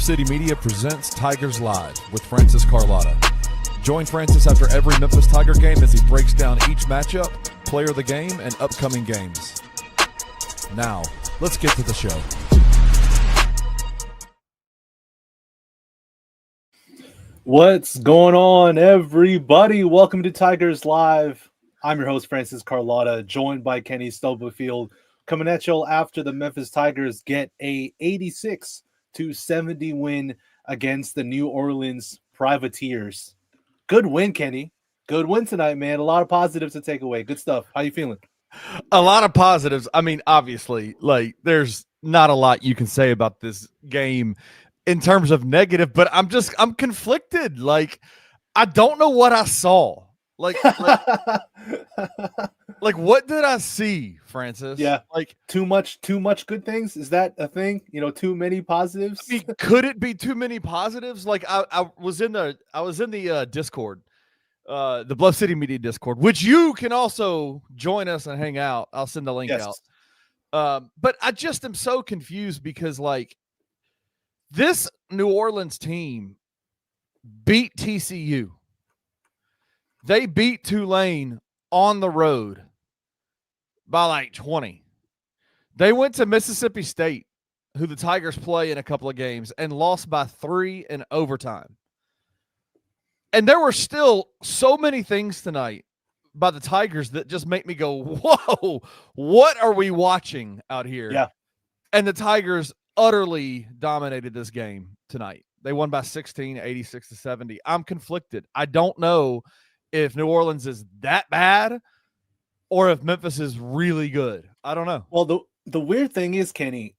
City Media presents Tigers Live with Francis Carlotta. Join Francis after every Memphis Tiger game as he breaks down each matchup, player of the game, and upcoming games. Now, let's get to the show. What's going on, everybody? Welcome to Tigers Live. I'm your host, Francis Carlotta, joined by Kenny Stubblefield, coming at you after the Memphis Tigers get a 86-70 win against the New Orleans Privateers. Good win, Kenny. Good win tonight, man. A lot of positives to take away. Good stuff. How you feeling? A lot of positives. I mean, obviously, there's not a lot you can say about this game in terms of negative, but I'm conflicted. I don't know what I saw. Like what did I see, Francis? Yeah. Too much good things. Is that a thing? Too many positives? I mean, could it be too many positives? I was in the Discord, the Bluff City Media Discord, which you can also join us and hang out. I'll send the link out. But I just am so confused because this New Orleans team beat TCU. They beat Tulane on the road by 20. They went to Mississippi State, who the Tigers play in a couple of games, and lost by 3 in overtime. And there were still so many things tonight by the Tigers that just make me go, whoa, what are we watching out here? Yeah. And the Tigers utterly dominated this game tonight. They won by 16, 86-70. I'm conflicted. I don't know if New Orleans is that bad or if Memphis is really good. I don't know. Well, the weird thing is, Kenny,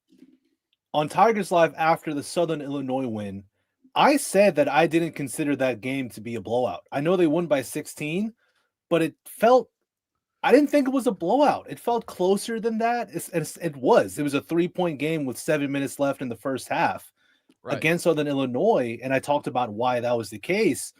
on Tigers Live after the Southern Illinois win, I said that I didn't consider that game to be a blowout. I know they won by 16, but I didn't think it was a blowout. It felt closer than that. It was a 3-point game with 7 minutes left in the first half against Southern Illinois. And I talked about why that was the case.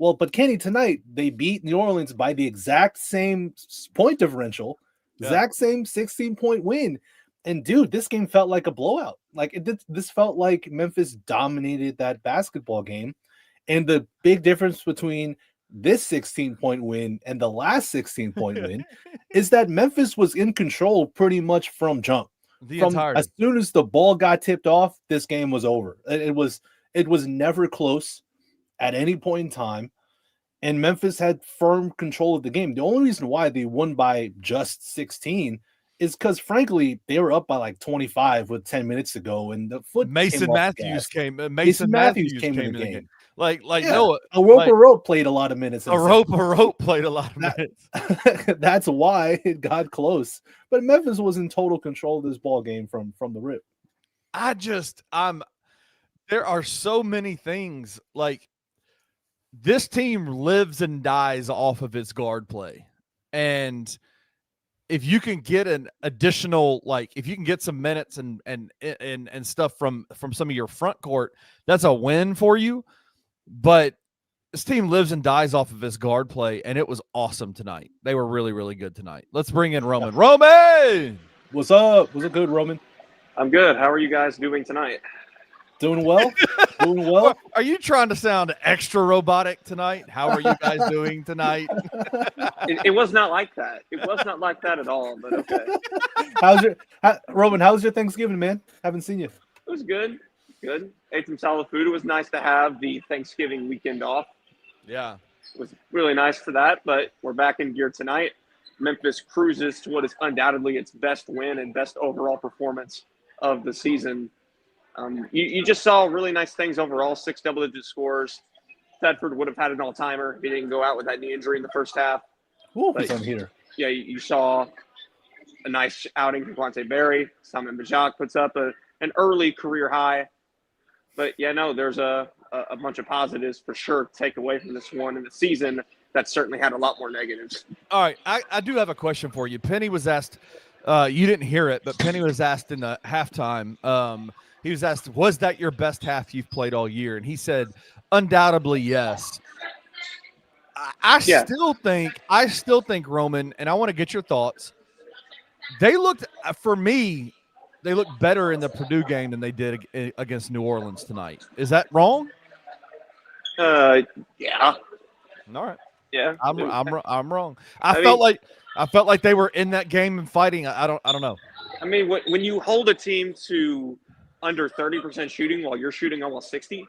Well, but Kenny, tonight they beat New Orleans by the exact same point differential, exact same 16-point win. And dude, this game felt like a blowout. This felt like Memphis dominated that basketball game. And the big difference between this 16-point win and the last 16-point win is that Memphis was in control pretty much from jump. As soon as the ball got tipped off, this game was over. It was never close at any point in time, and Memphis had firm control of the game. The only reason why they won by just 16 is because, frankly, they were up by 25 with 10 minutes to go, and the foot Mason Matthews came in the game. Noah, Rope played a lot of minutes. Rope played a lot of minutes. That's why it got close. But Memphis was in total control of this ball game from the rip. There are so many things. This team lives and dies off of its guard play. And if you can get an additional, if you can get some minutes and stuff from some of your front court, that's a win for you. But this team lives and dies off of its guard play, and it was awesome tonight. They were really, really good tonight. Let's bring in Roman. Roman! What's up? What's good, Roman? I'm good. How are you guys doing tonight? Doing well. Doing well. Are you trying to sound extra robotic tonight? How are you guys doing tonight? It was not like that. It was not like that at all, but okay. Roman, how was your Thanksgiving, man? Haven't seen you. It was good. Good. Ate some solid food. It was nice to have the Thanksgiving weekend off. Yeah. It was really nice for that, but we're back in gear tonight. Memphis cruises to what is undoubtedly its best win and best overall performance of the season. You just saw really nice things overall, 6 double-digit scores. Thedford would have had an all-timer if he didn't go out with that knee injury in the first half. Here. Yeah, you saw a nice outing from Quante Berry. Simon Bajak puts up an early career high. But, yeah, no, there's a bunch of positives for sure to take away from this one in the season that certainly had a lot more negatives. All right, I do have a question for you. Penny was asked you didn't hear it, but Penny was asked in the halftime he was asked, was that your best half you've played all year? And he said, undoubtedly, yes. I still think, Roman, and I want to get your thoughts. They looked, for me, better in the Purdue game than they did against New Orleans tonight. Is that wrong? Yeah. All right. Yeah. I'm wrong. I felt like they were in that game and fighting. I don't know. I mean, when you hold a team to under 30% shooting while you're shooting almost 60,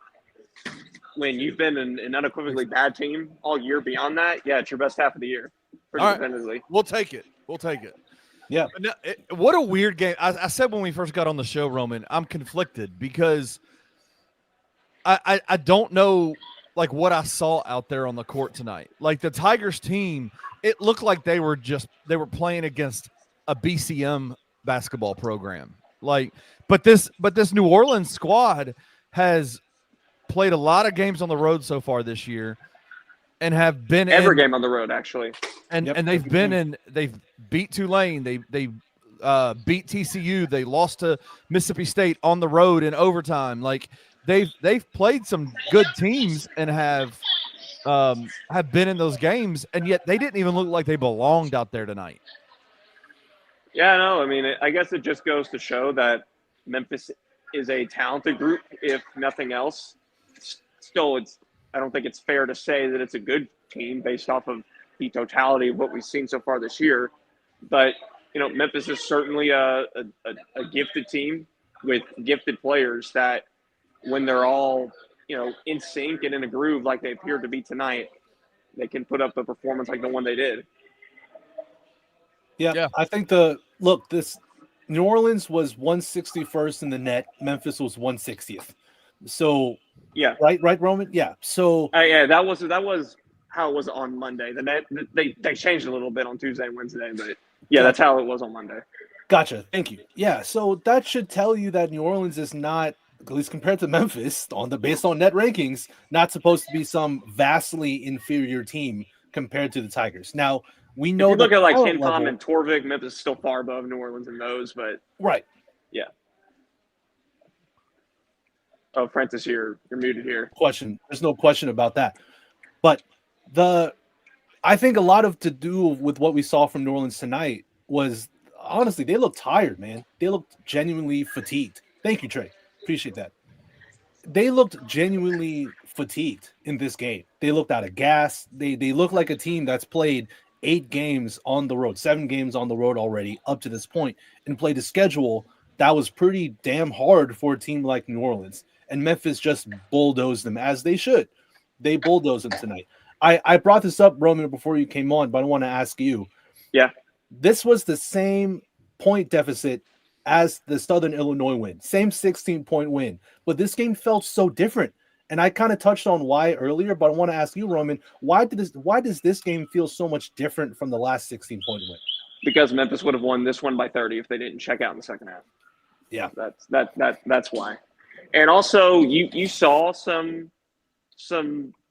when you've been an unequivocally bad team all year beyond that, yeah, it's your best half of the year. Pretty definitively. We'll take it. Yeah. What a weird game. I said when we first got on the show, Roman, I'm conflicted because I don't know like what I saw out there on the court tonight. Like the Tigers team, it looked like they were playing against a BCM basketball program. Like, but this New Orleans squad has played a lot of games on the road so far this year and have been every game on the road actually. And they've beat Tulane, they beat TCU, they lost to Mississippi State on the road in overtime. Like they've played some good teams and have been in those games, and yet they didn't even look like they belonged out there tonight. Yeah, no, I mean, I guess it just goes to show that Memphis is a talented group, if nothing else. Still, I don't think it's fair to say that it's a good team based off of the totality of what we've seen so far this year. But, Memphis is certainly a gifted team with gifted players that when they're all, in sync and in a groove like they appeared to be tonight, they can put up a performance like the one they did. Yeah. I think this New Orleans was 161st in the net. Memphis was 160th. So yeah, right, Roman. Yeah. So that was how it was on Monday. The net they changed a little bit on Tuesday and Wednesday, but that's how it was on Monday. Gotcha. Thank you. Yeah. So that should tell you that New Orleans is not, at least compared to Memphis, based on net rankings, not supposed to be some vastly inferior team compared to the Tigers. Now, we know if you look at like KenPom and Torvik, Memphis is still far above New Orleans in those, but right. Yeah. Oh, Francis, you're muted here. There's no question about that. But I think a lot of to do with what we saw from New Orleans tonight was honestly they looked tired, man. They looked genuinely fatigued. Thank you, Trey. Appreciate that. They looked genuinely fatigued in this game. They looked out of gas. They look like a team that's played 8 games on the road, 7 games on the road already up to this point, and played a schedule that was pretty damn hard for a team like New Orleans. And Memphis just bulldozed them, as they should. They bulldozed them tonight. I brought this up, Roman, before you came on, but I want to ask you. Yeah. This was the same point deficit as the Southern Illinois win. Same 16-point win. But this game felt so different. And I kind of touched on why earlier, but I want to ask you, Roman, why does this game feel so much different from the last 16-point win? Because Memphis would have won this one by 30 if they didn't check out in the second half. Yeah. That's why. And also you saw some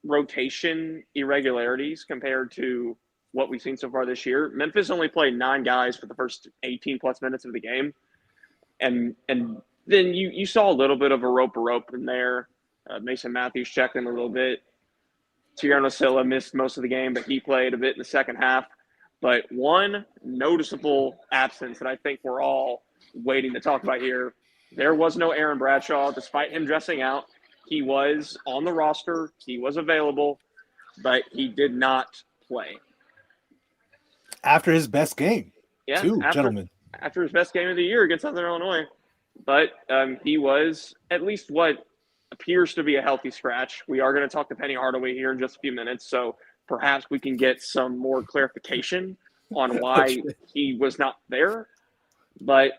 rotation irregularities compared to what we've seen so far this year. Memphis only played 9 guys for the first 18 plus minutes of the game. And then you saw a little bit of a rope in there. Mason Matthews checked in a little bit. Tierno Silla missed most of the game, but he played a bit in the second half. But one noticeable absence that I think we're all waiting to talk about here, there was no Aaron Bradshaw, despite him dressing out. He was on the roster. He was available, but he did not play. After his best game, gentlemen. After his best game of the year against Southern Illinois. But he was at least what appears to be a healthy scratch. We are going to talk to Penny Hardaway here in just a few minutes, so perhaps we can get some more clarification on why he was not there. But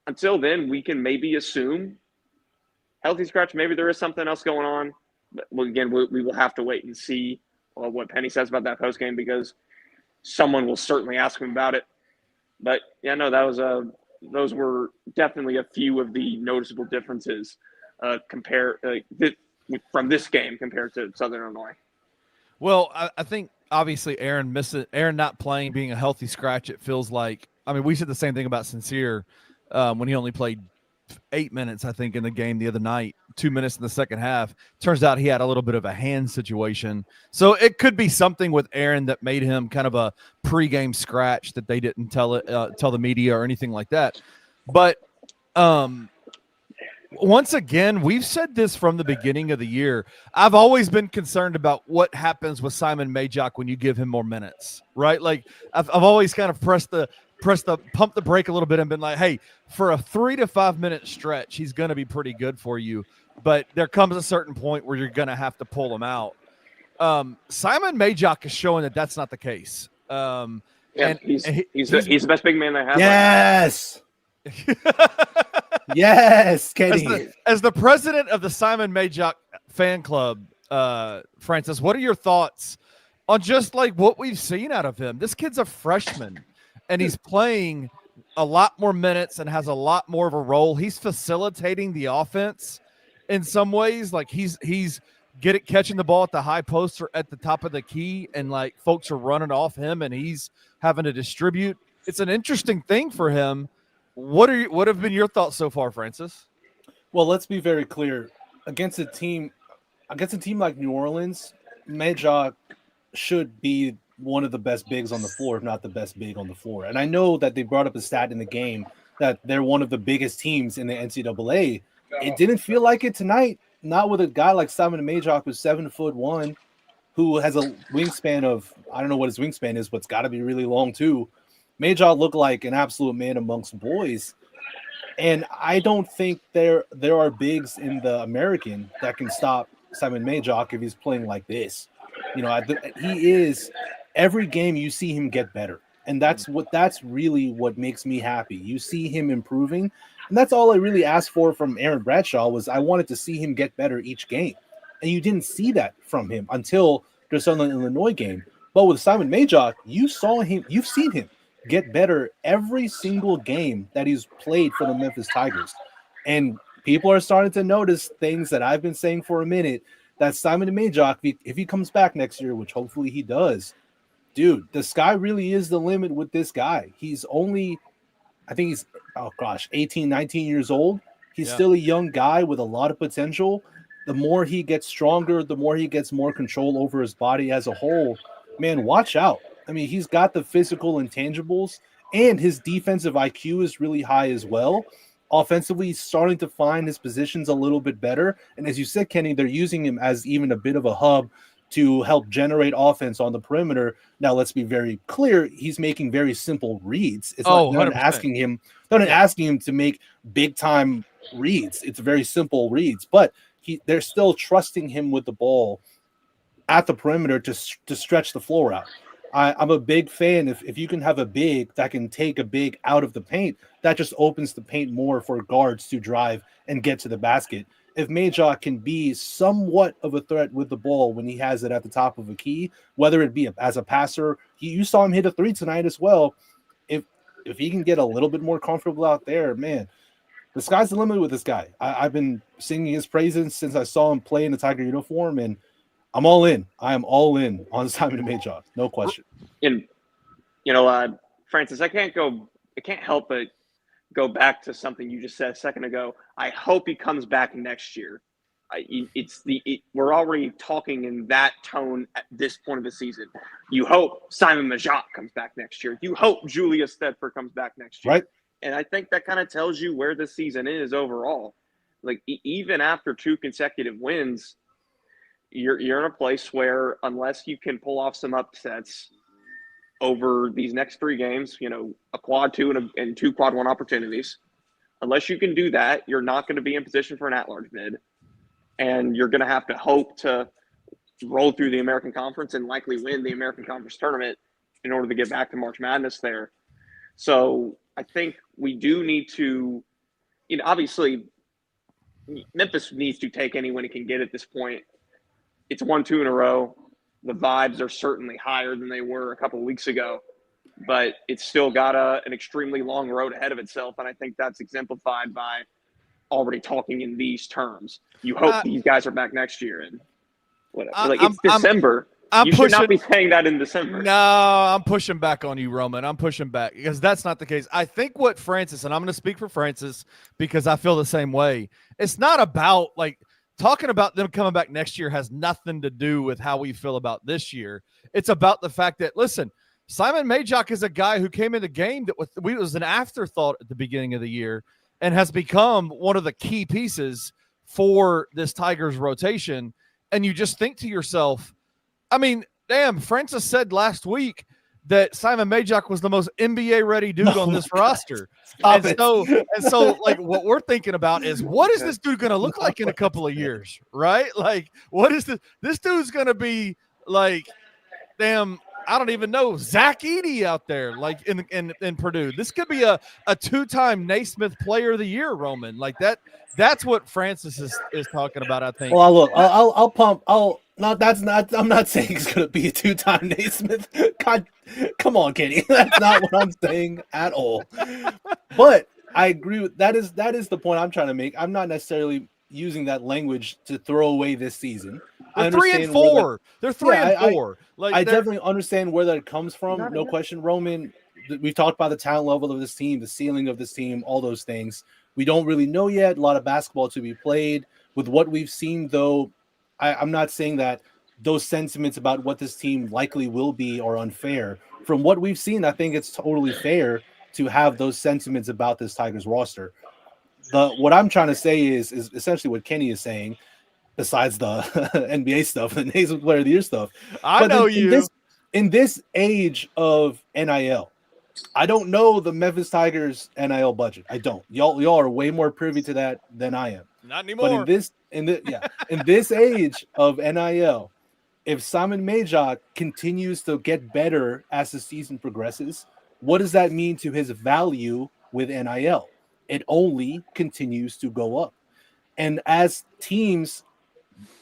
until then, we can maybe assume healthy scratch. Maybe there is something else going on. But again, we will have to wait and see what Penny says about that postgame, because someone will certainly ask him about it. But yeah, no, those were definitely a few of the noticeable differences from this game compared to Southern Illinois. Well, I think obviously Aaron not playing, being a healthy scratch. It feels like, I mean, we said the same thing about Sincere when he only played 8 minutes, I think, in the game the other night, 2 minutes in the second half. Turns out he had a little bit of a hand situation. So it could be something with Aaron that made him kind of a pregame scratch that they didn't tell the media or anything like that. But Once again, we've said this from the beginning of the year. I've always been concerned about what happens with Simon Majok when you give him more minutes, right? Like I've always kind of pump the brake a little bit and been like, hey, for a 3 to 5 minute stretch, he's going to be pretty good for you. But there comes a certain point where you're going to have to pull him out. Simon Majok is showing that that's not the case. He's the best big man they have. Yes. Yes, Kenny. As the president of the Simon Majok fan club, Francis, what are your thoughts on just like what we've seen out of him? This kid's a freshman, and he's playing a lot more minutes and has a lot more of a role. He's facilitating the offense in some ways. Like he's catching the ball at the high post or at the top of the key, and like folks are running off him, and he's having to distribute. It's an interesting thing for him. What have been your thoughts so far, Francis? Well, let's be very clear. Against a team like New Orleans, Majok should be one of the best bigs on the floor, if not the best big on the floor. And I know that they brought up a stat in the game that they're one of the biggest teams in the NCAA. It didn't feel like it tonight. Not with a guy like Simon Majok, who's 7'1", who has a wingspan of, I don't know what his wingspan is, but it's got to be really long too. Majok looked like an absolute man amongst boys. And I don't think there are bigs in the American that can stop Simon Majok if he's playing like this. You know, he is every game you see him get better. And that's really what makes me happy. You see him improving. And that's all I really asked for from Aaron Bradshaw was I wanted to see him get better each game. And you didn't see that from him until the Southern Illinois game. But with Simon Majok, you've seen him get better every single game that he's played for the Memphis Tigers. And people are starting to notice things that I've been saying for a minute, that Simon Majok, if he comes back next year, which hopefully he does, dude, the sky really is the limit with this guy. He's only, I think he's, 18, 19 years old. He's still a young guy with a lot of potential. The more he gets stronger, the more he gets more control over his body as a whole. Man, watch out. I mean, he's got the physical intangibles, and his defensive IQ is really high as well. Offensively, he's starting to find his positions a little bit better. And as you said, Kenny, they're using him as even a bit of a hub to help generate offense on the perimeter. Now, let's be very clear. He's making very simple reads. It's not asking him to make big-time reads. It's very simple reads. But they're still trusting him with the ball at the perimeter to stretch the floor out. I'm a big fan. If you can have a big that can take a big out of the paint, that just opens the paint more for guards to drive and get to the basket. If Majok can be somewhat of a threat with the ball when he has it at the top of a key, whether it be as a passer, you saw him hit a three tonight as well. If he can get a little bit more comfortable out there, man, the sky's the limit with this guy. I've been singing his praises since I saw him play in the Tiger uniform, and I'm all in. I am all in on Simon Majok, no question. And Francis, I can't help but go back to something you just said a second ago. I hope he comes back next year. We're already talking in that tone at this point of the season. You hope Simon Majok comes back next year. You hope Julius Stedford comes back next year. Right. And I think that kind of tells you where the season is overall. Like even after 2 consecutive wins, you're in a place where unless you can pull off some upsets over these next 3 games, a quad 2 and 2 quad 1 opportunities, unless you can do that, you're not going to be in position for an at-large bid. And you're going to have to hope to roll through the American Conference and likely win the American Conference tournament in order to get back to March Madness there. So I think we do need to, obviously Memphis needs to take anyone it can get at this point. It's 1-2 in a row. The vibes are certainly higher than they were a couple of weeks ago, but it's still got an extremely long road ahead of itself. And I think that's exemplified by already talking in these terms. You hope these guys are back next year, and whatever. It's December. You should not be saying that in December. No, I'm pushing back on you, Roman. I'm pushing back because that's not the case. I think what Francis, and I'm going to speak for Francis because I feel the same way. It's not about talking about them coming back next year has nothing to do with how we feel about this year. It's about the fact that, listen, Simon Majok is a guy who came in the game that was an afterthought at the beginning of the year. and has become one of the key pieces for this Tigers rotation. And you just think to yourself, I mean, damn, Francis said last week that Simon Majok was the most NBA ready dude on this roster. Stop and so like what we're thinking about is, what is this dude going to look like in a couple of years, right? Like, what is this dude's going to be like? Damn, I don't even know, Zach Edey out there, like in Purdue. This could be a 2-time Naismith Player of the Year, Roman. Like that. That's what Francis is talking about, I think. Well, look, I'll pump. No, that's not. I'm not saying he's gonna be a 2-time Naismith. God, come on, Kenny. That's not what I'm saying at all. But I agree with that. Is the point I'm trying to make? I'm not necessarily using that language to throw away this season. They're 3-4. They're 3-4. I definitely understand where that comes from. No question, Roman. We've talked about the talent level of this team, the ceiling of this team, all those things. We don't really know yet. A lot of basketball to be played. With what we've seen, though, I'm not saying that those sentiments about what this team likely will be are unfair. From what we've seen, I think it's totally fair to have those sentiments about this Tigers roster. What I'm trying to say is essentially what Kenny is saying, besides the NBA stuff, the Naismith Player of the Year stuff. In this age of NIL, I don't know the Memphis Tigers NIL budget. I don't. Y'all are way more privy to that than I am. Not anymore. But in this age of NIL, if Simon Majok continues to get better as the season progresses, what does that mean to his value with NIL? It only continues to go up. And as teams,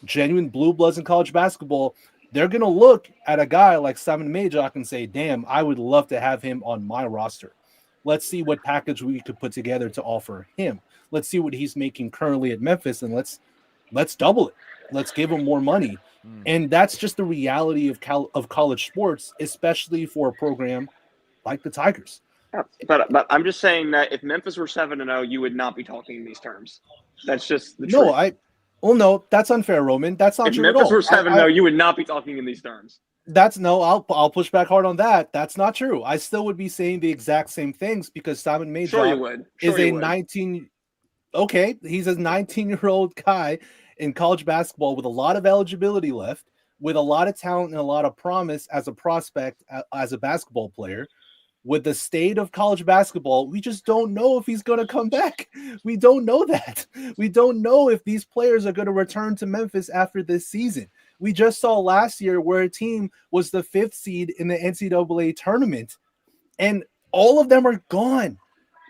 genuine blue bloods in college basketball, they're going to look at a guy like Simon Majok and say, damn, I would love to have him on my roster. Let's see what package we could put together to offer him. Let's see what he's making currently at Memphis, and let's double it. Let's give him more money. And that's just the reality of college sports, especially for a program like the Tigers. But I'm just saying that if Memphis were 7-0, you would not be talking in these terms. That's just the truth. No, that's unfair, Roman. That's not true at all. If Memphis were 7-0, you would not be talking in these terms. I'll push back hard on that. That's not true. I still would be saying the exact same things because Simon Majok is a 19. Okay, he's a 19-year-old guy in college basketball with a lot of eligibility left, with a lot of talent and a lot of promise as a prospect, as a basketball player. With the state of college basketball, we just don't know if he's going to come back. We don't know that. We don't know if these players are going to return to Memphis after this season. We just saw last year where a team was the 5th seed in the NCAA tournament, and all of them are gone.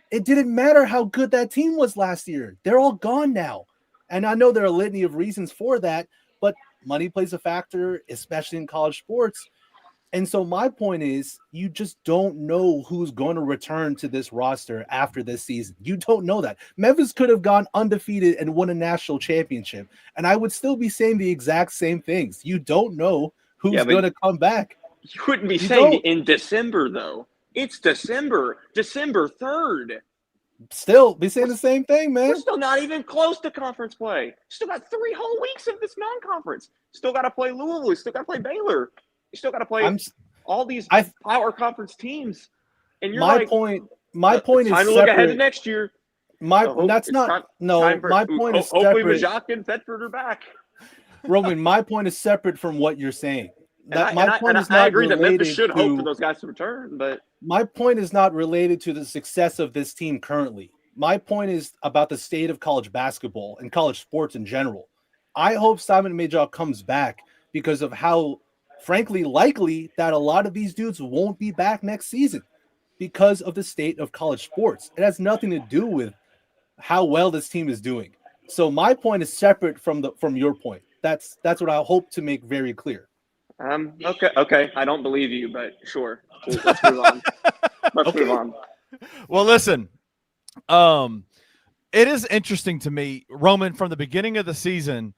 It didn't matter how good that team was last year. They're all gone now. And I know there are a litany of reasons for that, but money plays a factor, especially in college sports. And so my point is, you just don't know who's going to return to this roster after this season. You don't know that. Memphis could have gone undefeated and won a national championship, and I would still be saying the exact same things. You don't know who's going to come back. You wouldn't be saying in December, though. It's December 3rd. Still be saying the same thing, man. We're still not even close to conference play. Still got 3 whole weeks of this non-conference. Still got to play Louisville. Still got to play Baylor. You still got to play all these power conference teams. And my point is time to look ahead to next year. My point is separate. Hopefully Majok and Thetford are back. Roman, my point is separate from what you're saying. I agree that Memphis should hope for those guys to return, but my point is not related to the success of this team currently. My point is about the state of college basketball and college sports in general. I hope Simon Majok comes back because of how, frankly, likely that a lot of these dudes won't be back next season because of the state of college sports. It has nothing to do with how well this team is doing. So my point is separate from your point. That's what I hope to make very clear. Okay. I don't believe you, but sure. Let's move on. Move on. Well, listen. It is interesting to me, Roman, from the beginning of the season,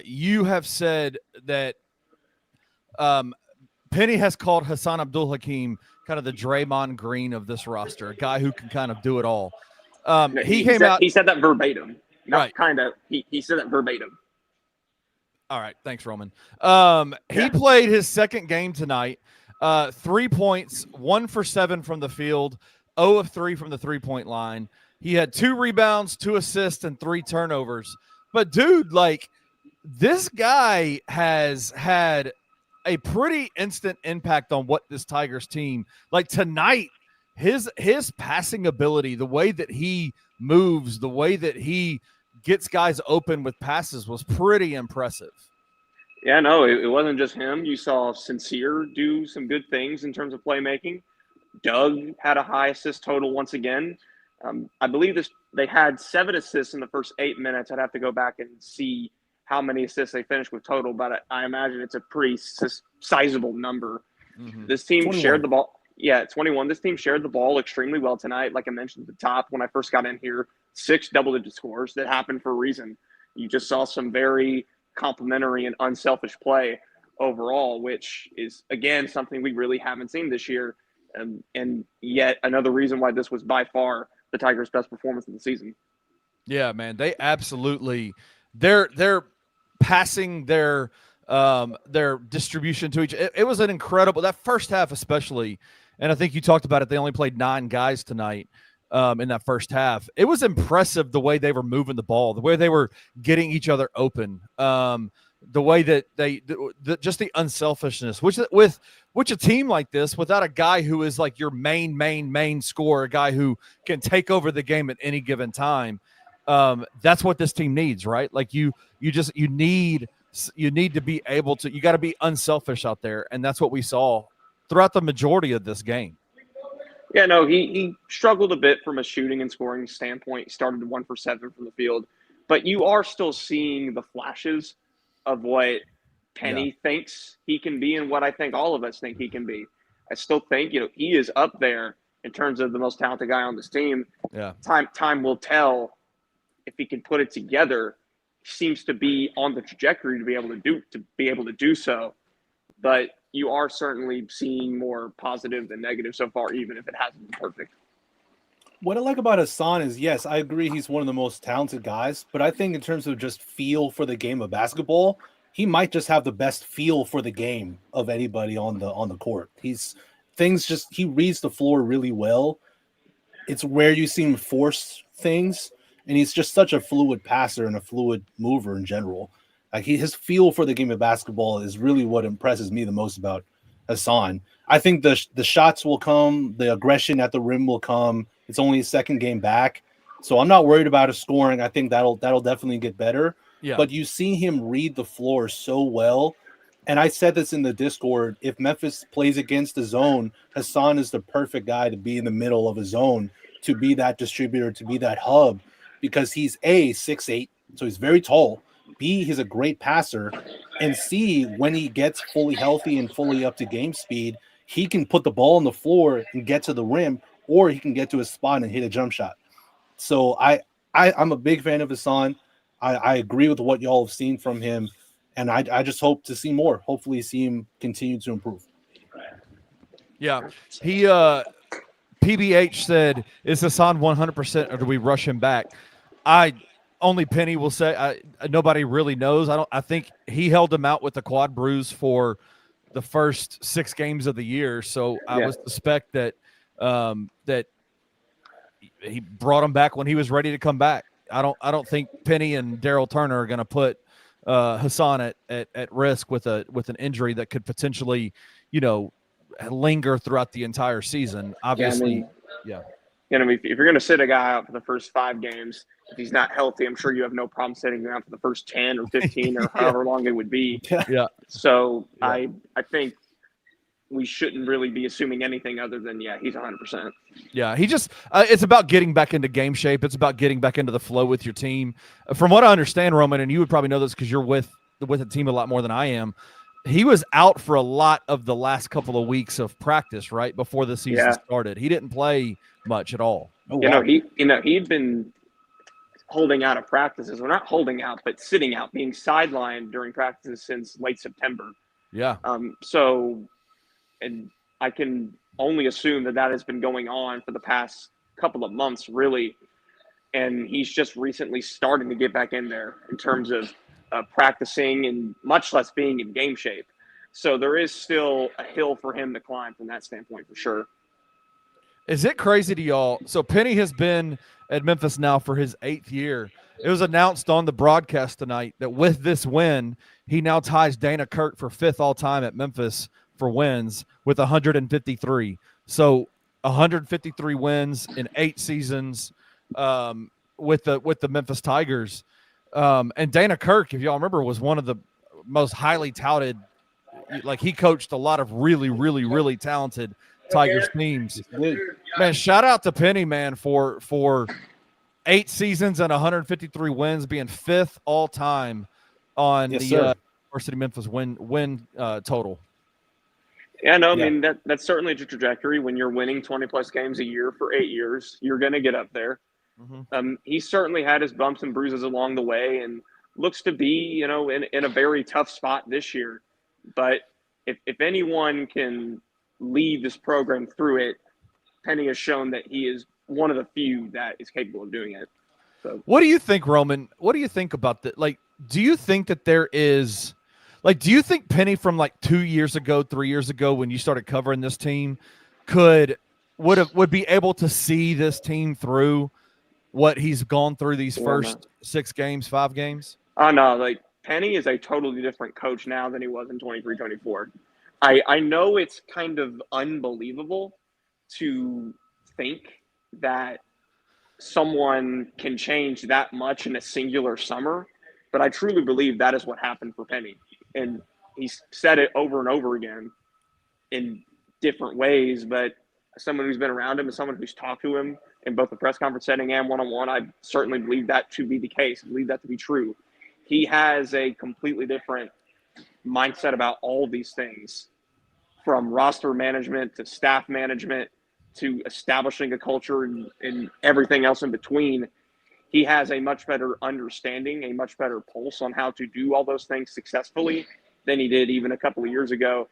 you have said that Penny has called Hassan Abdul Hakim kind of the Draymond Green of this roster, a guy who can kind of do it all. He said that verbatim. Right. Kind of. He said that verbatim. All right. Thanks, Roman. He played his second game tonight. 3 points, 1 for 7 from the field, 0 of 3 from the 3-point line. He had 2 rebounds, 2 assists, and 3 turnovers. But dude, like, this guy has had a pretty instant impact on what this Tigers team, like tonight, his passing ability, the way that he moves, the way that he gets guys open with passes was pretty impressive. Yeah, no, it wasn't just him. You saw Sincere do some good things in terms of playmaking. Doug had a high assist total once again. I believe they had 7 assists in the first 8 minutes. I'd have to go back and see how many assists they finished with total, but I imagine it's a pretty sizable number. Mm-hmm. This team 21. Shared the ball. Yeah, 21. This team shared the ball extremely well tonight. Like I mentioned at the top when I first got in here, 6 double-digit scores that happened for a reason. You just saw some very complimentary and unselfish play overall, which is, again, something we really haven't seen this year. And yet another reason why this was by far the Tigers' best performance of the season. Yeah, man, they absolutely they're passing their distribution to each. It was an incredible, that first half especially, and I think you talked about it. They only played 9 guys tonight in that first half. It was impressive the way they were moving the ball, the way they were getting each other open, the way that just the unselfishness, which a team like this, without a guy who is like your main scorer, a guy who can take over the game at any given time. That's what this team needs, right? Like you need to be able to, you got to be unselfish out there. And that's what we saw throughout the majority of this game. Yeah, no, he struggled a bit from a shooting and scoring standpoint. He started 1 for 7 from the field, but you are still seeing the flashes of what Penny thinks he can be and what I think all of us think he can be. I still think, he is up there in terms of the most talented guy on this team. Yeah. Time will tell if he can put it together. He seems to be on the trajectory to be able to do so. But you are certainly seeing more positive than negative so far, even if it hasn't been perfect. What I like about Hassan is, yes, I agree he's one of the most talented guys, but I think in terms of just feel for the game of basketball, he might just have the best feel for the game of anybody on the court. He reads the floor really well. It's where you see him force things, and he's just such a fluid passer and a fluid mover in general. Like his feel for the game of basketball is really what impresses me the most about Hassan. I think the shots will come, the aggression at the rim will come. It's only his second game back, so I'm not worried about his scoring. I think that'll definitely get better. Yeah. But you see him read the floor so well. And I said this in the Discord, if Memphis plays against the zone, Hassan is the perfect guy to be in the middle of a zone, to be that distributor, to be that hub, because he's A, 6'8", so he's very tall. B, he's a great passer. And C, when he gets fully healthy and fully up to game speed, he can put the ball on the floor and get to the rim, or he can get to a spot and hit a jump shot. So I'm a big fan of Hassan. I agree with what y'all have seen from him, and I just hope to see more. Hopefully see him continue to improve. Yeah. He PBH said, is Hassan 100% or do we rush him back? Only Penny will say. Nobody really knows. I think he held him out with a quad bruise for the first 6 games of the year. So I would suspect that that he brought him back when he was ready to come back. I don't think Penny and Daryl Turner are going to put Hassan at risk with an injury that could potentially, linger throughout the entire season. Obviously, if you're going to sit a guy out for the first 5 games, if he's not healthy, I'm sure you have no problem sitting him out for the first 10 or 15 or however long it would be. Yeah. So I think we shouldn't really be assuming anything other than, he's 100%. Yeah, he just it's about getting back into game shape. It's about getting back into the flow with your team. From what I understand, Roman, and you would probably know this because you're with the team a lot more than I am, he was out for a lot of the last couple of weeks of practice, right, before the season started. He didn't play much at all. He'd been holding out of practices. Well, not holding out, but sitting out, being sidelined during practices since late September. Yeah. And I can only assume that has been going on for the past couple of months, really. And he's just recently starting to get back in there in terms of practicing and much less being in game shape. So there is still a hill for him to climb from that standpoint, for sure. Is it crazy to y'all? So Penny has been at Memphis now for his 8th year. It was announced on the broadcast tonight that with this win, he now ties Dana Kirk for 5th all-time at Memphis for wins with 153. So 153 wins in 8 seasons with the Memphis Tigers. And Dana Kirk, if y'all remember, was one of the most highly touted. Like, he coached a lot of really, really, really talented Tigers teams. Man, shout out to Penny, man, for 8 seasons and 153 wins, being 5th all time on the University of Memphis win total. Yeah, no, I mean that's certainly a trajectory. When you're winning 20 plus games a year for 8 years, you're going to get up there. Mm-hmm. He certainly had his bumps and bruises along the way, and looks to be, in a very tough spot this year. But if anyone can lead this program through it, Penny has shown that he is one of the few that is capable of doing it. So, what do you think, Roman? What do you think about that? Like, do you think that there is, like, do you think Penny from like 2 years ago, 3 years ago, when you started covering this team, would be able to see this team through what he's gone through these first 6 games, 5 games? Oh, no, like, Penny is a totally different coach now than he was in 23-24. I know it's kind of unbelievable to think that someone can change that much in a singular summer, but I truly believe that is what happened for Penny. And he's said it over and over again in different ways, but as someone who's been around him and someone who's talked to him in both the press conference setting and one-on-one, I certainly believe that to be the case. I believe that to be true. He has a completely different mindset about all these things, from roster management to staff management to establishing a culture and everything else in between. He has a much better understanding, a much better pulse on how to do all those things successfully than he did even a couple of years ago.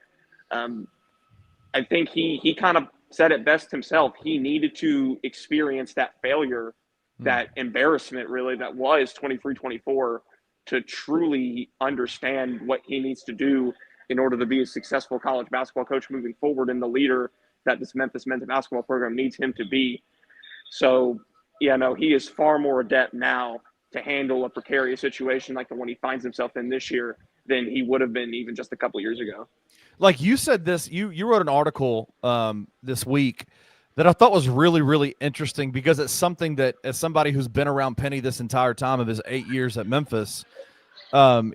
I think he kind of said it best himself. He needed to experience that failure, that embarrassment really that was 23-24, to truly understand what he needs to do in order to be a successful college basketball coach moving forward and the leader that this Memphis men's basketball program needs him to be. So, yeah, no, he is far more adept now to handle a precarious situation like the one he finds himself in this year than he would have been even just a couple of years ago. Like you said this, you wrote an article this week that I thought was really, really interesting, because it's something that, as somebody who's been around Penny this entire time of his 8 years at Memphis,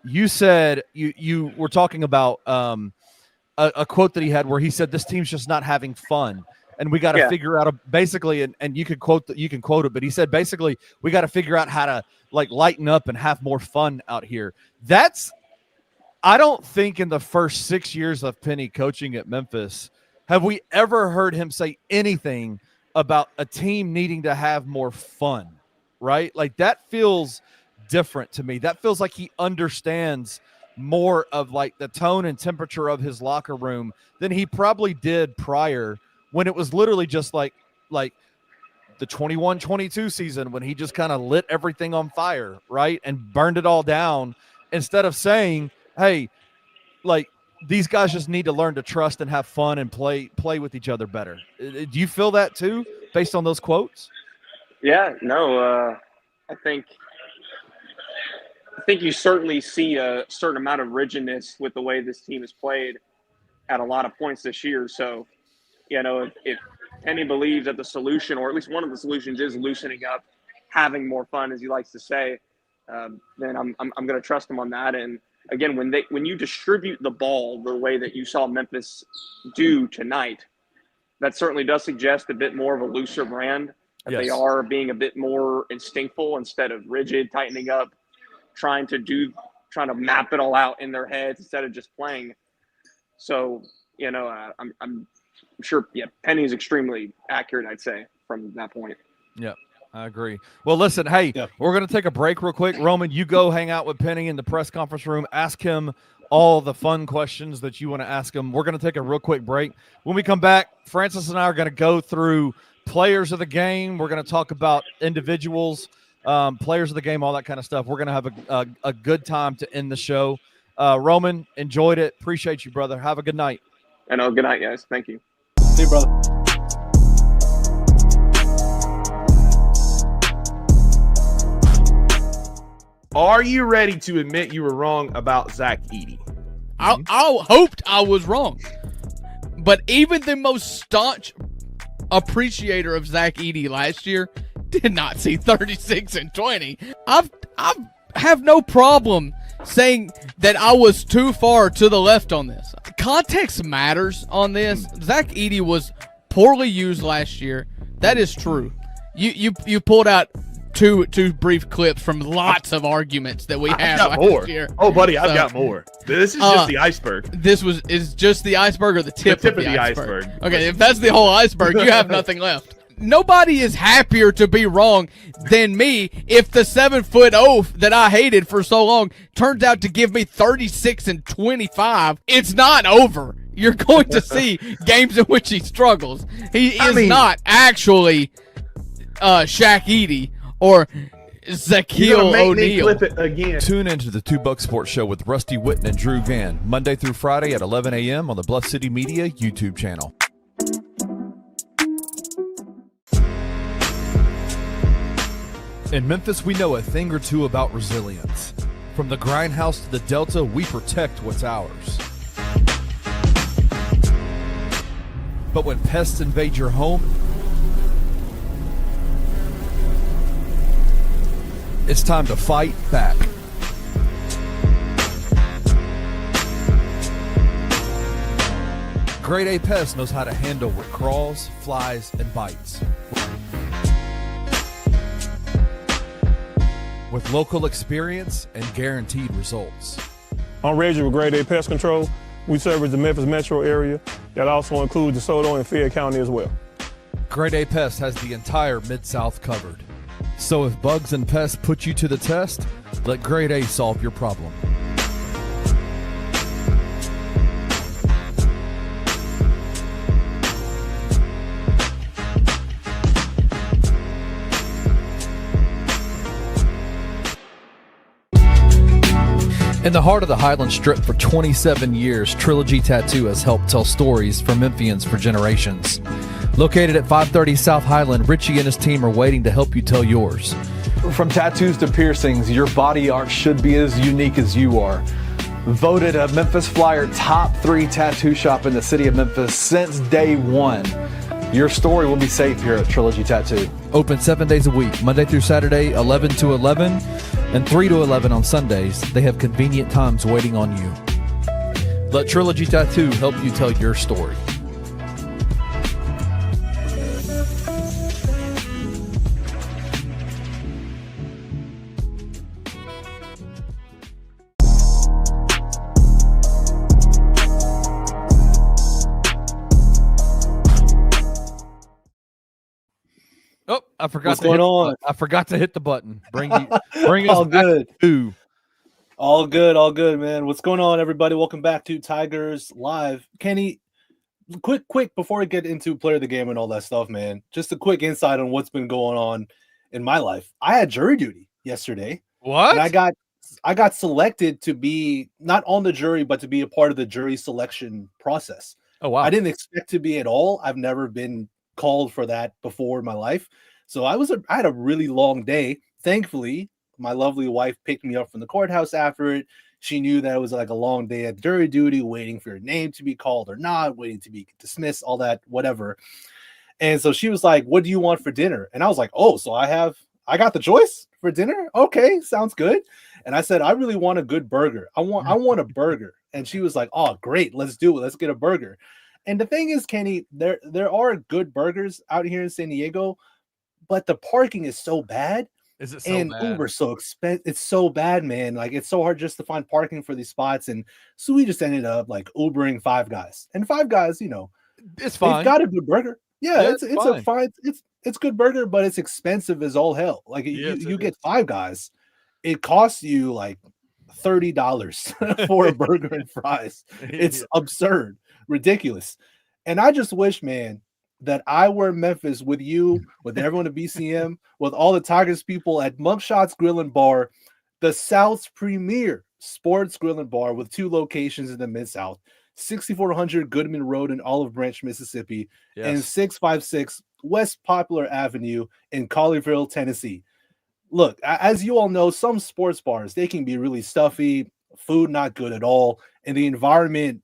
you said you were talking about a quote that he had where he said, this team's just not having fun, and we got to figure out basically, and you can quote it, but he said basically we got to figure out how to like lighten up and have more fun out here. I don't think in the first 6 years of Penny coaching at Memphis have we ever heard him say anything about a team needing to have more fun, right? Like, that feels different to me. That feels like he understands more of like the tone and temperature of his locker room than he probably did prior, when it was literally just like the 21-22 season, when he just kind of lit everything on fire, right? And burned it all down, instead of saying, hey, like, these guys just need to learn to trust and have fun and play with each other better. Do you feel that too, based on those quotes? Yeah, no, I think you certainly see a certain amount of rigidness with the way this team has played at a lot of points this year. So, if Penny believes that the solution, or at least one of the solutions, is loosening up, having more fun, as he likes to say, then I'm going to trust him on that. And again, when you distribute the ball the way that you saw Memphis do tonight, that certainly does suggest a bit more of a looser brand. That They are being a bit more instinctful instead of rigid, tightening up, trying to map it all out in their heads instead of just playing. So, I'm sure, Penny is extremely accurate, I'd say, from that point. Yeah, I agree. Well, listen, hey, we're going to take a break real quick. Roman, you go hang out with Penny in the press conference room. Ask him all the fun questions that you want to ask him. We're going to take a real quick break. When we come back, Francis and I are going to go through players of the game. We're going to talk about individuals, players of the game, all that kind of stuff. We're going to have a good time to end the show. Roman, enjoyed it. Appreciate you, brother. Have a good night. Good night, guys. Thank you. See you, brother. Are you ready to admit you were wrong about Zach Edey? I hoped I was wrong. But even the most staunch appreciator of Zach Edey last year did not see 36 and 20. I have no problem saying that I was too far to the left on this. Context matters on this. Zach Edey was poorly used last year. That is true. You pulled out two brief clips from lots of arguments that we had last year. Oh, buddy, I've got more. This is just the iceberg. Is just the iceberg or the tip of the iceberg? Okay, if that's the whole iceberg, you have nothing left. Nobody is happier to be wrong than me if the 7-foot oaf that I hated for so long turns out to give me 36 and 25. It's not over. You're going to see games in which he struggles. He is not actually Shaq Edey or Shaquille O'Neal. Tune into the Two Buck Sports Show with Rusty Witten and Drew Gann, Monday through Friday at 11 a.m. on the Bluff City Media YouTube channel. In Memphis, we know a thing or two about resilience. From the grindhouse to the Delta, we protect what's ours. But when pests invade your home, it's time to fight back. Grade A Pest knows how to handle what crawls, flies, and bites. With local experience and guaranteed results. I'm Reggie with Grade A Pest Control. We service the Memphis metro area. That also includes DeSoto and Fayette County as well. Grade A Pest has the entire Mid-South covered. So if bugs and pests put you to the test, let Grade A solve your problem. In the heart of the Highland Strip for 27 years, Trilogy Tattoo has helped tell stories for Memphians for generations. Located at 530 South Highland, Richie and his team are waiting to help you tell yours. From tattoos to piercings, your body art should be as unique as you are. Voted a Memphis Flyer top 3 tattoo shop in the city of Memphis since day one. Your story will be safe here at Trilogy Tattoo. Open 7 days a week, Monday through Saturday, 11 to 11, and 3 to 11 on Sundays. They have convenient times waiting on you. Let Trilogy Tattoo help you tell your story. Oh, I forgot. What's going on? I forgot to hit the button. Bring us All back good. to. All good, man. What's going on, everybody? Welcome back to Tigers Live. Kenny, quick before we get into player of the game and all that stuff, man. Just a quick insight on what's been going on in my life. I had jury duty yesterday. What? And I got selected to be not on the jury, but to be a part of the jury selection process. Oh wow! I didn't expect to be at all. I've never been called for that before in my life. So I had a really long day. Thankfully, my lovely wife picked me up from the courthouse after it. She knew that it was like a long day at jury duty, waiting for your name to be called or not, waiting to be dismissed, all that, whatever. And so she was like, "What do you want for dinner?" And I was like, "Oh, so I got the choice for dinner? Okay, sounds good." And I said, "I really want a good burger. I want a burger." And she was like, "Oh, great, let's do it. Let's get a burger." And the thing is, Kenny, there are good burgers out here in San Diego, but the parking is so bad. Is it so and bad? Uber's so expensive. It's so bad, man. Like, it's so hard just to find parking for these spots. And so we just ended up like Ubering Five Guys. And Five Guys, you know, It's fine. they've got a good burger. Yeah, it's fine. a fine, it's good burger, but it's expensive as all hell. Like you get Five Guys, it costs you like $30 for a burger and fries. It's absurd, ridiculous. And I just wish, man, that I were in Memphis with you, with everyone at BCM, with all the Tigers people at Mugshots Grill and Bar, the South's premier sports grill and bar with 2 locations in the Mid-South, 6400 Goodman Road in Olive Branch, Mississippi, and 656 West Poplar Avenue in Colleyville, Tennessee. look, as you all know, some sports bars, they can be really stuffy, food not good at all, and the environment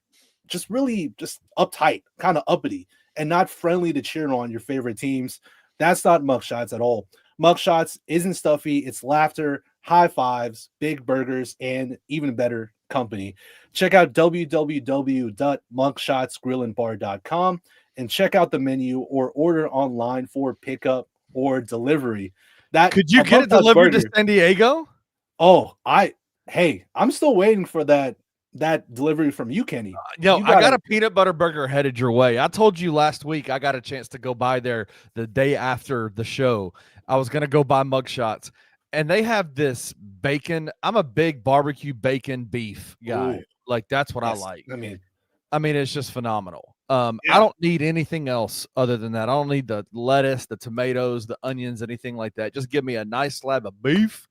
just really just uptight, kind of uppity, and not friendly to cheer on your favorite teams. That's not Mugshots at all. Mugshots isn't stuffy. It's laughter, high fives, big burgers, and even better company. Check out www.mugshotsgrillandbar.com and check out the menu or order online for pickup or delivery. That Could you get it Mugshots delivered to burger- San Diego? Oh, I'm still waiting for that delivery from you, Kenny. Yo, You I got gotta- a peanut butter burger headed your way. I told you last week I got a chance to go by there the day after the show. I was gonna go buy Mugshots, and they have this bacon. I'm a big barbecue bacon beef guy. Ooh. Like that's what I Yes, like. I mean, It's just phenomenal. Yeah. I don't need anything else other than that. I don't need the lettuce, the tomatoes, the onions, anything like that. Just give me a nice slab of beef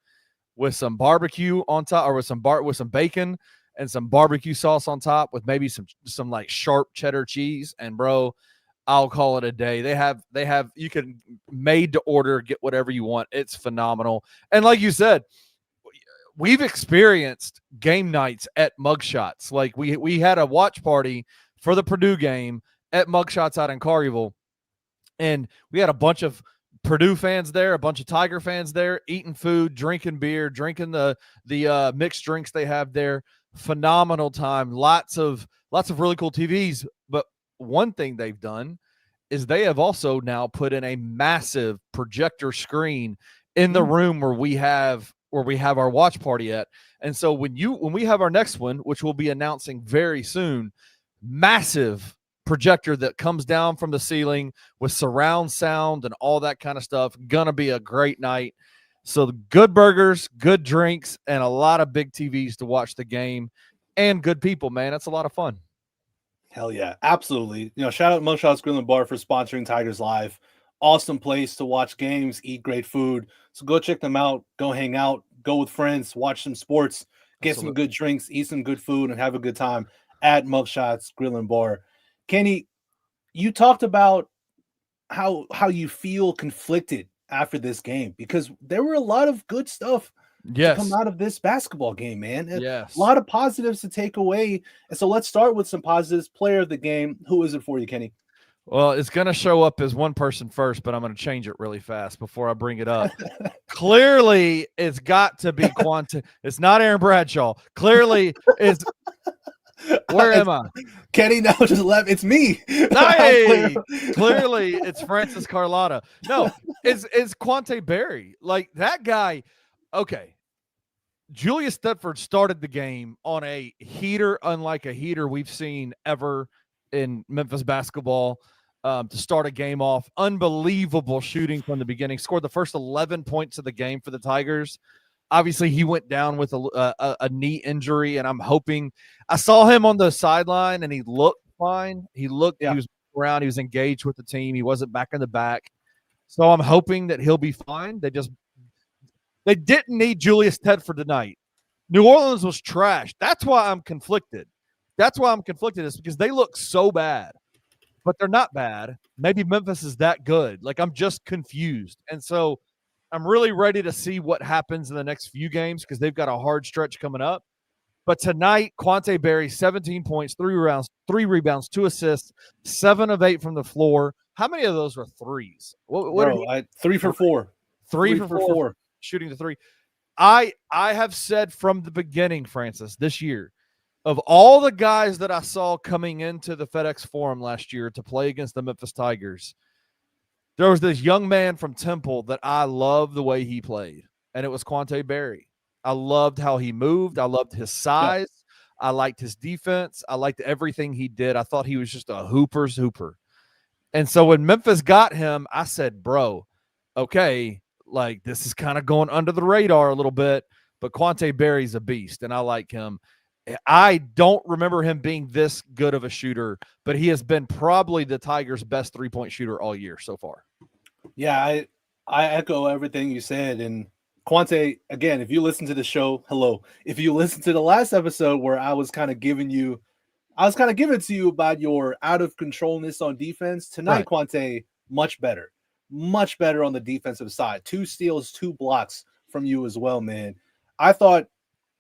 with some barbecue on top, or with some bacon and some barbecue sauce on top, with maybe some like sharp cheddar cheese. And bro, I'll call it a day. They have you can made to order, get whatever you want. It's phenomenal. And like you said, we've experienced game nights at Mugshots. Like we had a watch party for the Purdue game at Mugshots out in Collierville, and we had a bunch of Purdue fans there, a bunch of Tiger fans there, eating food, drinking beer, drinking the mixed drinks they have there. Phenomenal time. Lots of really cool TVs. But one thing they've done is they have also now put in a massive projector screen in the room where we have our watch party at. And so when we have our next one, which we'll be announcing very soon, massive projector that comes down from the ceiling with surround sound and all that kind of stuff. Gonna be a great night. So good burgers, good drinks, and a lot of big TVs to watch the game, and good people, man. That's a lot of fun. hell yeah, absolutely. Shout out Mugshots Grill and Bar for sponsoring Tigers Live. Awesome place to watch games, eat great food. So go check them out, go hang out, go with friends, watch some sports, get some good drinks, eat some good food, and have a good time at Mugshots Grill and Bar. Kenny, you talked about how you feel conflicted after this game, because there were a lot of good stuff to come out of this basketball game, man. Yes. A lot of positives to take away. And so let's start with some positives. Player of the game. Who is it for you, Kenny? Well, it's going to show up as one person first, but I'm going to change it really fast before I bring it up. Clearly, it's got to be Quante. It's not Aaron Bradshaw. Clearly, it's where am I? Kenny now just left. It's me. Hey, clearly, it's Francis Carlotta. No, it's Quante Berry. Like that guy. Okay. Julius Thetford started the game on a heater, unlike a heater we've seen ever in Memphis basketball, to start a game off. Unbelievable shooting from the beginning. Scored the first 11 points of the game for the Tigers. Obviously, he went down with a knee injury, and I'm hoping – I saw him on the sideline, and he looked fine. He was around. He was engaged with the team. He wasn't back in the back. So I'm hoping that he'll be fine. They didn't need Julius Tedford tonight. New Orleans was trash. That's why I'm conflicted. Is because they look so bad, but they're not bad. Maybe Memphis is that good. Like, I'm just confused. And so I'm really ready to see what happens in the next few games, because they've got a hard stretch coming up. But tonight, Quante Berry, 17 points, 3 rebounds, 2 assists, 7 of 8 from the floor. How many of those were threes? What 3 for 4. 3 for 4. Shooting the 3. I have said from the beginning, Francis, this year, of all the guys that I saw coming into the FedEx Forum last year to play against the Memphis Tigers, there was this young man from Temple that I loved the way he played, and it was Quante Berry. I loved how he moved. I loved his size. Yeah. I liked his defense. I liked everything he did. I thought he was just a hooper's hooper. And so when Memphis got him, I said, bro, okay, like, this is kind of going under the radar a little bit, but Quante Berry's a beast, and I like him. I don't remember him being this good of a shooter, but he has been probably the Tigers' best three-point shooter all year so far. Yeah, I echo everything you said. And Quante, again, if you listen to the show, hello. If you listen to the last episode where I was kind of giving it to you about your out of controlness on defense, tonight, right. Quante, much better on the defensive side. 2 steals, 2 blocks, from you as well, man. I thought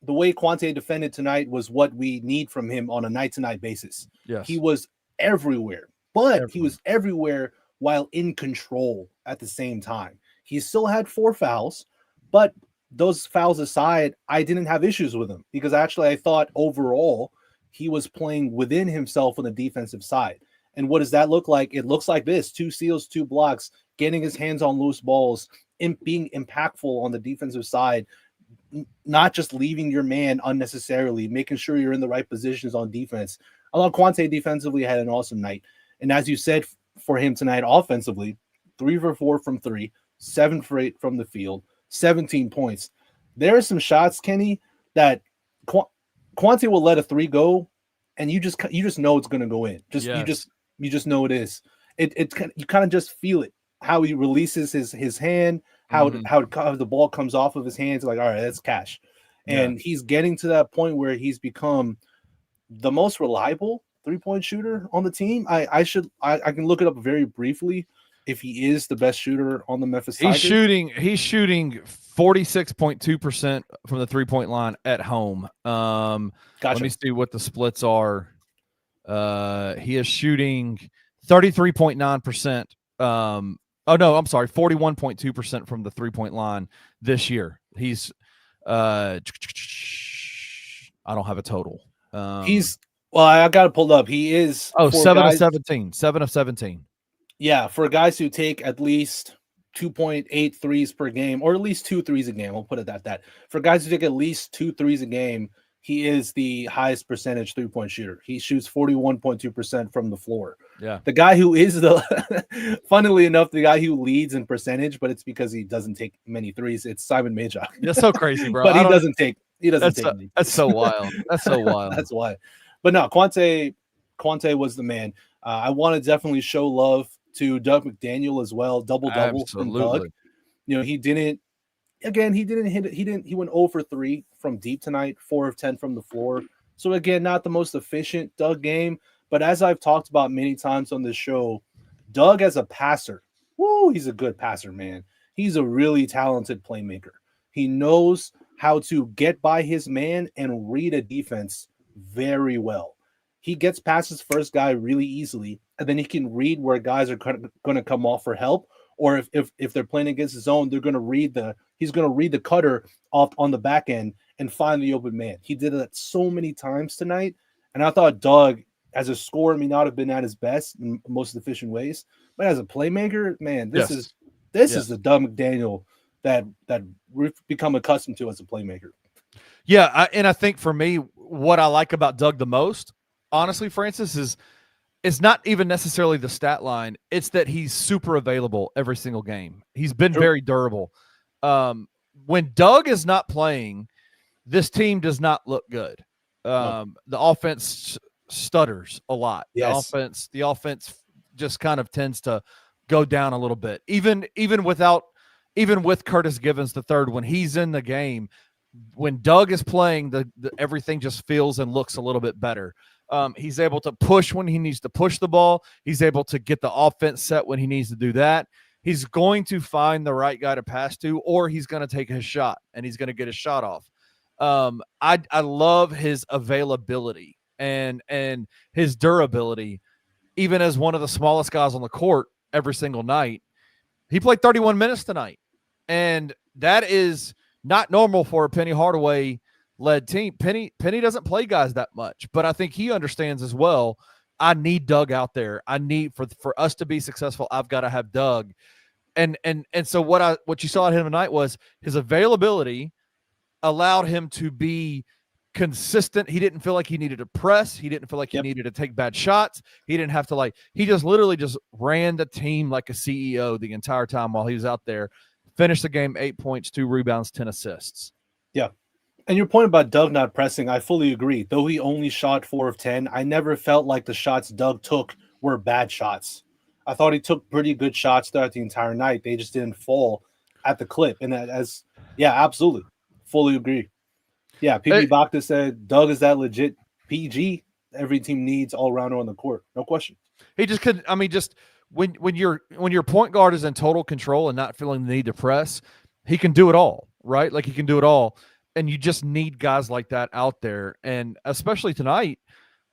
the way Quante defended tonight was what we need from him on a night-to-night basis. Yes. He was everywhere, but he was everywhere while in control at the same time. He still had 4 fouls, but those fouls aside, I didn't have issues with him because actually I thought overall he was playing within himself on the defensive side. And what does that look like? It looks like this: 2 steals, 2 blocks, getting his hands on loose balls, and being impactful on the defensive side, not just leaving your man unnecessarily, making sure you're in the right positions on defense. I thought Quante defensively had an awesome night. And as you said, for him tonight offensively, 3 for 4 from 3, 7 for 8 from the field, 17 points. There are some shots, Kenny, that Quante will let a 3 go, and you just know it's going to go in. You just know it is. You kind of just feel it, how he releases his hand, how the ball comes off of his hands. Like, all right, that's cash. And he's getting to that point where he's become the most reliable 3-point shooter on the team. I can look it up very briefly if he is the best shooter on the Memphis Tigers. He's shooting 46.2% from the 3-point line at home. Gotcha. Let me see what the splits are. He is shooting 33.9%. Oh no, I'm sorry, 41.2% from the 3-point line this year. He's I don't have a total. I got it pulled up. He is 7 of 17. 7 of 17. Yeah, for guys who take at least 2.8 threes per game, or at least 2 threes a game, we'll put it at that. For guys who take at least 2 threes a game, he is the highest percentage 3-point shooter. He shoots 41.2% from the floor. Yeah. The guy who is funnily enough, the guy who leads in percentage, but it's because he doesn't take many threes. It's Simon Majok. That's so crazy, bro. But he doesn't take many. That's so wild. That's so wild. That's why. But no, Quante was the man. I want to definitely show love to Doug McDaniel as well. Double-double from Doug. You know, he went 0 for 3 from deep tonight, 4 of 10 from the floor. So again, not the most efficient Doug game, but as I've talked about many times on this show, Doug as a passer, he's a good passer, man. He's a really talented playmaker. He knows how to get by his man and read a defense very well. He gets past his first guy really easily, and then he can read where guys are going to come off for help, or if they're playing against his own, he's going to read the cutter off on the back end and find the open man. He did that so many times tonight, and I thought Doug, as a scorer, may not have been at his best in most efficient ways, but as a playmaker, man, this is the Doug McDaniel that we've become accustomed to as a playmaker. Yeah, and I think for me, what I like about Doug the most, honestly, Francis, is it's not even necessarily the stat line. It's that he's super available every single game. He's been very durable. When Doug is not playing, this team does not look good. The offense stutters a lot. Yes. The offense just kind of tends to go down a little bit. Even with Curtis Givens III, when he's in the game, when Doug is playing, the everything just feels and looks a little bit better. He's able to push when he needs to push the ball. He's able to get the offense set when he needs to do that. He's going to find the right guy to pass to, or he's going to take his shot, and he's going to get his shot off. I love his availability and his durability, even as one of the smallest guys on the court every single night. He played 31 minutes tonight, and that is not normal for a Penny Hardaway led team. Penny doesn't play guys that much, but I think he understands as well. I need Doug out there. I need for us to be successful, I've got to have Doug. And so what you saw at him tonight was his availability allowed him to be consistent. He didn't feel like he needed to press. He didn't feel like he needed to take bad shots. He didn't have to he just literally just ran the team like a CEO the entire time while he was out there. Finished the game 8 points, 2 rebounds, 10 assists. Yeah. And your point about Doug not pressing, I fully agree. Though he only shot 4 of 10, I never felt like the shots Doug took were bad shots. I thought he took pretty good shots throughout the entire night. They just didn't fall at the clip. And absolutely. Fully agree. Yeah, PB Bakta said Doug is that legit PG every team needs all rounder on the court. No question. He just couldn't. I mean, just when your point guard is in total control and not feeling the need to press, he can do it all. right? Like he can do it all. And you just need guys like that out there. And especially tonight,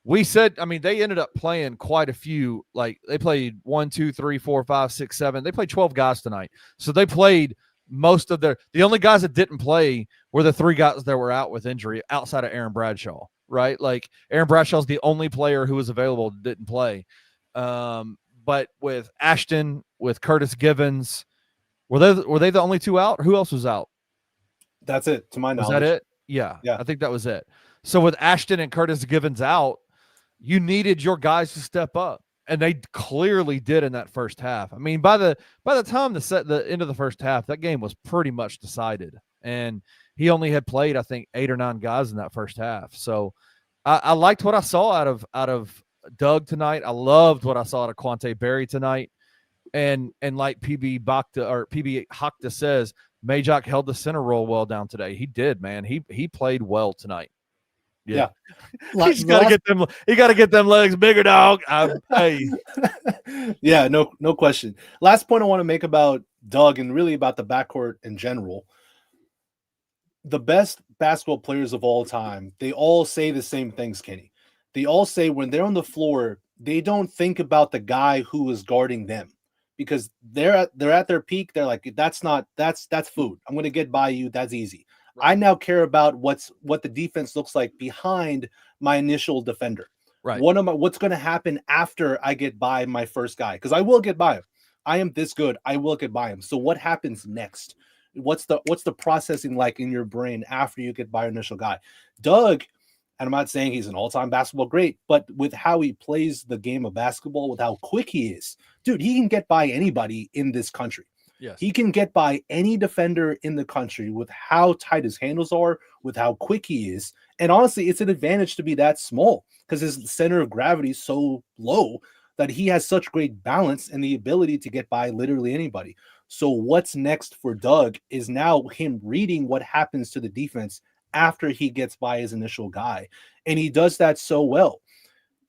we said, I mean, they ended up playing quite a few. Like they played 1, 2, 3, 4, 5, 6, 7. They played 12 guys tonight. So they played most of the only guys that didn't play were the 3 guys that were out with injury outside of Aaron Bradshaw, right? Like Aaron Bradshaw's the only player who was available that didn't play. But with Ashton, with Curtis Givens, were they the only 2 out? Who else was out? That's it, to my knowledge. Was that it? Yeah. I think that was it. So with Ashton and Curtis Givens out, you needed your guys to step up, and they clearly did in that first half. I mean, by the time the end of the first half, that game was pretty much decided, and he only had played, I think, 8 or 9 guys in that first half. So I liked what I saw out of Doug tonight. I loved what I saw out of Quante Berry tonight, and like PB Hakta says, Majok held the center role well down today. He did, man. He played well tonight. Yeah. He's got to get them. He got to get them legs bigger, dog. Hey. Yeah, no question. Last point I want to make about Doug and really about the backcourt in general. The best basketball players of all time, they all say the same things, Kenny. They all say when they're on the floor, they don't think about the guy who is guarding them because they're at their peak. They're like, that's food. I'm going to get by you. That's easy. I now care about what the defense looks like behind my initial defender. Right. What's going to happen after I get by my first guy? Because I will get by him. I am this good. I will get by him. So what happens next? What's the processing like in your brain after you get by your initial guy? Doug, and I'm not saying he's an all-time basketball great, but with how he plays the game of basketball, with how quick he is, dude, he can get by anybody in this country. Yes. He can get by any defender in the country with how tight his handles are, with how quick he is. And honestly, it's an advantage to be that small because his center of gravity is so low that he has such great balance and the ability to get by literally anybody. So what's next for Doug is now him reading what happens to the defense after he gets by his initial guy. And he does that so well.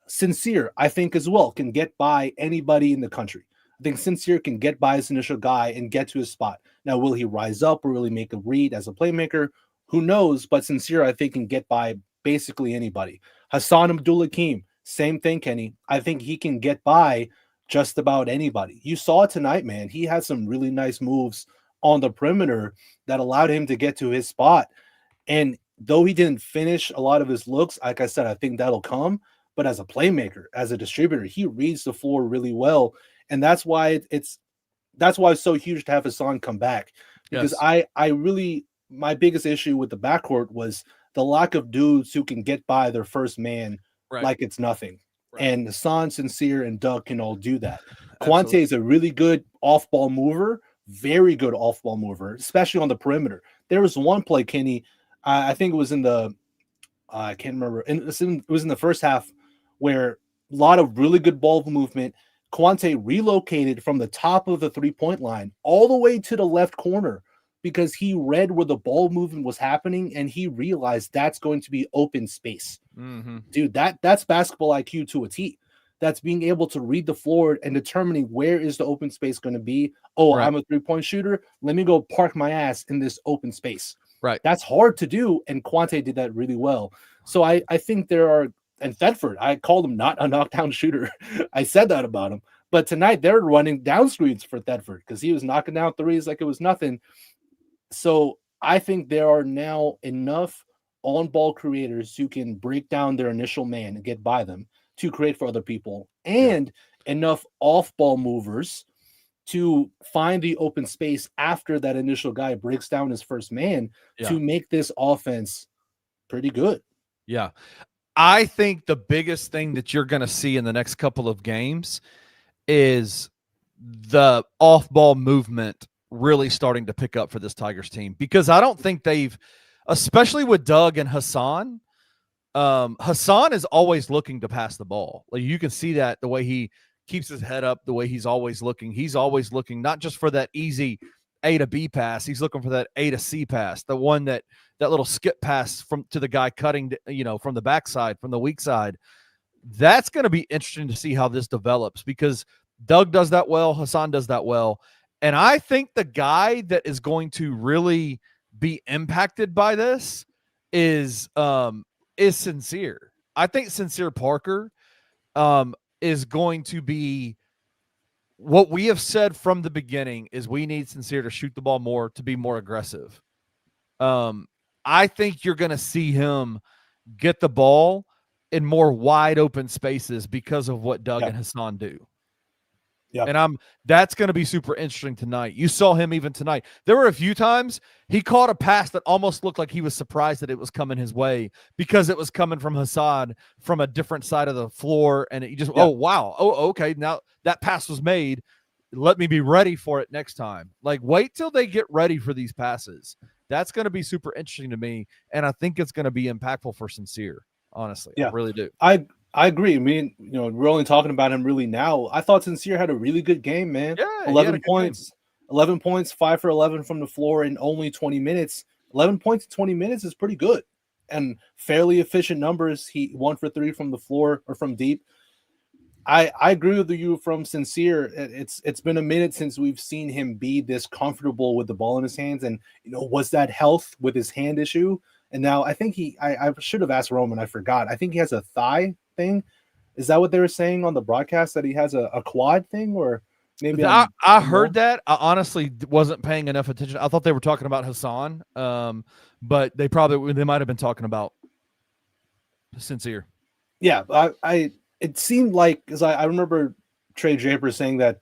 Sincere, I think, as well, can get by anybody in the country. I think Sincere can get by his initial guy and get to his spot. Now, will he rise up or really make a read as a playmaker? Who knows? But Sincere, I think, can get by basically anybody. Hassan Abdul-Hakim, same thing, Kenny. I think he can get by just about anybody. You saw it tonight, man. He had some really nice moves on the perimeter that allowed him to get to his spot. And though he didn't finish a lot of his looks, like I said, I think that'll come. But as a playmaker, as a distributor, he reads the floor really well. And that's why it's so huge to have Hassan come back. Because yes. I really, my biggest issue with the backcourt was the lack of dudes who can get by their first man like it's nothing. Right. And Hassan, Sincere, and Doug can all do that. Quante is a really good off-ball mover, very good off-ball mover, especially on the perimeter. There was one play, Kenny, I think it was in the, I can't remember, it was in the first half where a lot of really good ball movement. Quante relocated from the top of the three-point line all the way to the left corner because he read where the ball movement was happening and he realized that's going to be open space. Mm-hmm. Dude, that's basketball IQ to a T. That's being able to read the floor and determining where is the open space going to be. Oh, right. I'm a three-point shooter. Let me go park my ass in this open space. Right. That's hard to do, and Quante did that really well. So I think there are, and Thetford, I called him not a knockdown shooter. I said that about him. But tonight they're running down screens for Thetford because he was knocking down threes like it was nothing. So I think there are now enough on-ball creators who can break down their initial man and get by them to create for other people, and enough off-ball movers to find the open space after that initial guy breaks down his first man to make this offense pretty good. Yeah. I think the biggest thing that you're going to see in the next couple of games is the off-ball movement really starting to pick up for this Tigers team, because I don't think they've, especially with Doug and Hassan, Hassan is always looking to pass the ball. Like you can see that the way he keeps his head up, the way he's always looking not just for that easy A to B pass. He's looking for that A to C pass, the one that little skip pass to the guy cutting, from the backside, from the weak side. That's going to be interesting to see how this develops, because Doug does that well. Hassan does that well. And I think the guy that is going to really be impacted by this is Sincere. I think Sincere Parker is going to be what we have said from the beginning is we need Sincere to shoot the ball more, to be more aggressive. I think you're going to see him get the ball in more wide open spaces because of what Doug and Hassan do. Yeah. And that's going to be super interesting tonight. You saw him even tonight. There were a few times he caught a pass that almost looked like he was surprised that it was coming his way because it was coming from Hassan from a different side of the floor. And he just, oh, wow. Oh, okay. Now that pass was made. Let me be ready for it next time. Like, wait till they get ready for these passes. That's going to be super interesting to me. And I think it's going to be impactful for Sincere. Honestly, I really do. I agree. I mean, we're only talking about him really now. I thought Sincere had a really good game, man. Yeah, 11 points. 11 points, 5 for 11 from the floor in only 20 minutes. 11 points in 20 minutes is pretty good. And fairly efficient numbers. He 1 for 3 from the floor or from deep. I agree with you from Sincere. It's been a minute since we've seen him be this comfortable with the ball in his hands. And, was that health with his hand issue? And now I think I should have asked Roman. I forgot. I think he has a thigh thing. Is that what they were saying on the broadcast, that he has a quad thing? Or maybe I heard that. I honestly wasn't paying enough attention. I thought they were talking about Hassan, but they might have been talking about Sincere. Yeah, it seemed like, because I remember Trey Draper saying that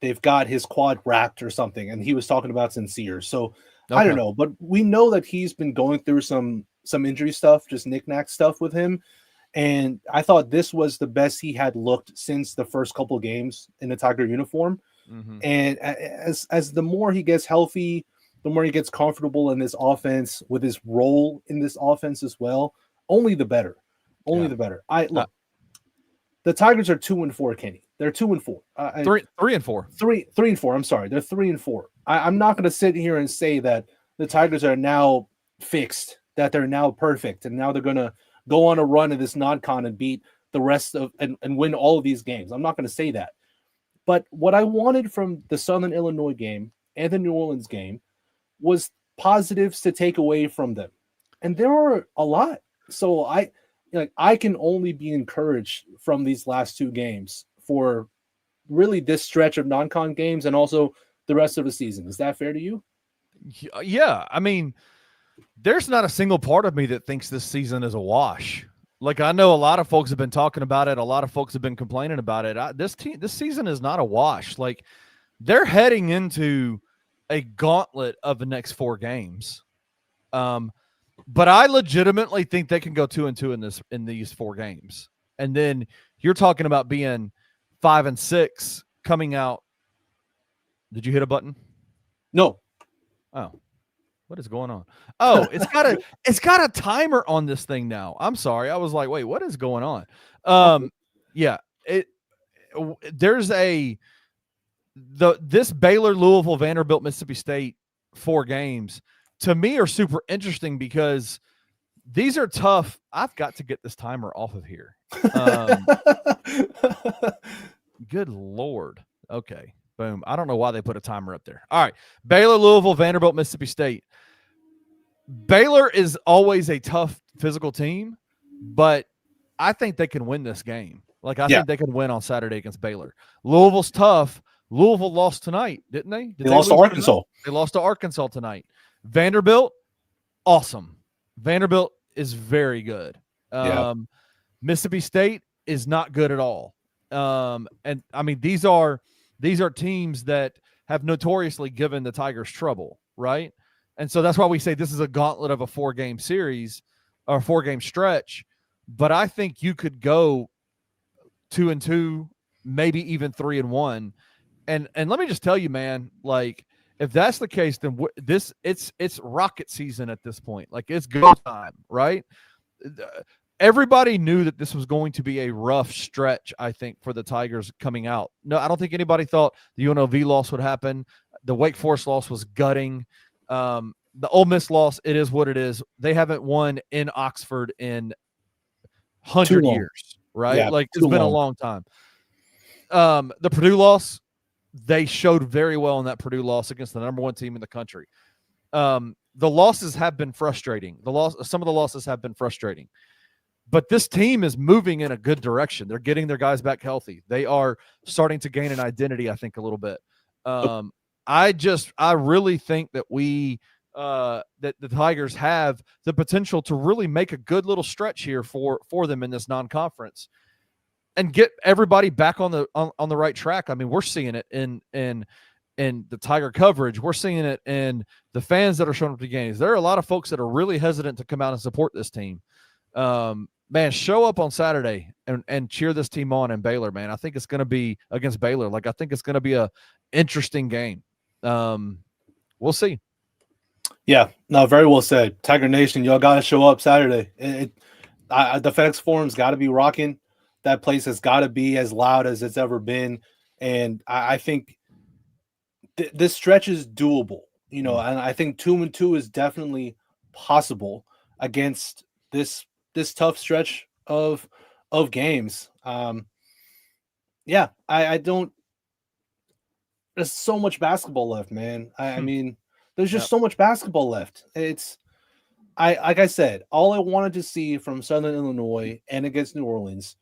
they've got his quad wrapped or something, and he was talking about Sincere. So I don't know, but we know that he's been going through some injury stuff, just knick-knack stuff with him. And I thought this was the best he had looked since the first couple games in the Tiger uniform. Mm-hmm. And as the more he gets healthy, the more he gets comfortable in this offense with his role in this offense as well, only the better. Only the better. The Tigers are 2-4, Kenny. They're 2-4. 3-4. 3-4. I'm sorry. They're 3-4. I'm not going to sit here and say that the Tigers are now fixed, that they're now perfect, and now they're going to go on a run in this non-con and beat the rest of and win all of these games. I'm not going to say that. But what I wanted from the Southern Illinois game and the New Orleans game was positives to take away from them. And there are a lot. So I can only be encouraged from these last two games for really this stretch of non-con games and also the rest of the season. Is that fair to you? Yeah. I mean, there's not a single part of me that thinks this season is a wash. Like, I know a lot of folks have been talking about it. A lot of folks have been complaining about it. This season is not a wash. Like, they're heading into a gauntlet of the next 4 games. But I legitimately think they can go 2-2 in these 4 games. And then you're talking about being 5-6 coming out. Did you hit a button? No. Oh, what is going on? Oh, it's got a timer on this thing now. I'm sorry. I was like, wait, what is going on? Yeah, there's this Baylor, Louisville, Vanderbilt, Mississippi State 4 games to me are super interesting because these are tough. I've got to get this timer off of here. Good Lord. Okay. Boom. I don't know why they put a timer up there. All right. Baylor, Louisville, Vanderbilt, Mississippi State. Baylor is always a tough physical team, but I think they can win this game. Like, I think they can win on Saturday against Baylor. Louisville's tough. Louisville lost tonight, didn't they? They lost to Arkansas. Tonight? They lost to Arkansas tonight. Vanderbilt, awesome. Vanderbilt is very good. Mississippi State is not good at all. And I mean, these are teams that have notoriously given the Tigers trouble, right? And so that's why we say this is a gauntlet of a 4-game series or 4-game stretch. But I think you could go 2-2, maybe even 3-1. And let me just tell you, man, like, if that's the case, then it's rocket season at this point. Like, it's go time, right? Everybody knew that this was going to be a rough stretch, I think, for the Tigers coming out. No, I don't think anybody thought the UNLV loss would happen. The Wake Forest loss was gutting. The Ole Miss loss, it is what it is. They haven't won in Oxford in 100 years, right? Yeah, like, it's been a long time. The Purdue loss, they showed very well in that Purdue loss against the number 1 team in the country. the losses have been frustrating. Some of the losses have been frustrating. But this team is moving in a good direction. They're getting their guys back healthy. They are starting to gain an identity, I think, a little bit. I really think that that the Tigers have the potential to really make a good little stretch here for them in this non-conference and get everybody back on the right track. I mean, we're seeing it in the Tiger coverage. We're seeing it in the fans that are showing up to games. There are a lot of folks that are really hesitant to come out and support this team. Man, show up on Saturday and cheer this team on in Baylor, man. I think it's going to be against Baylor. I think it's going to be a interesting game. We'll see. Yeah, no, very well said. Tiger Nation, y'all got to show up Saturday. The FedEx Forum's got to be rocking. That place has got to be as loud as it's ever been. And I think this stretch is doable, and I think 2-2 is definitely possible against this tough stretch of games. I don't. There's so much basketball left, man. I mean, there's just so much basketball left. Like I said, all I wanted to see from Southern Illinois and against New Orleans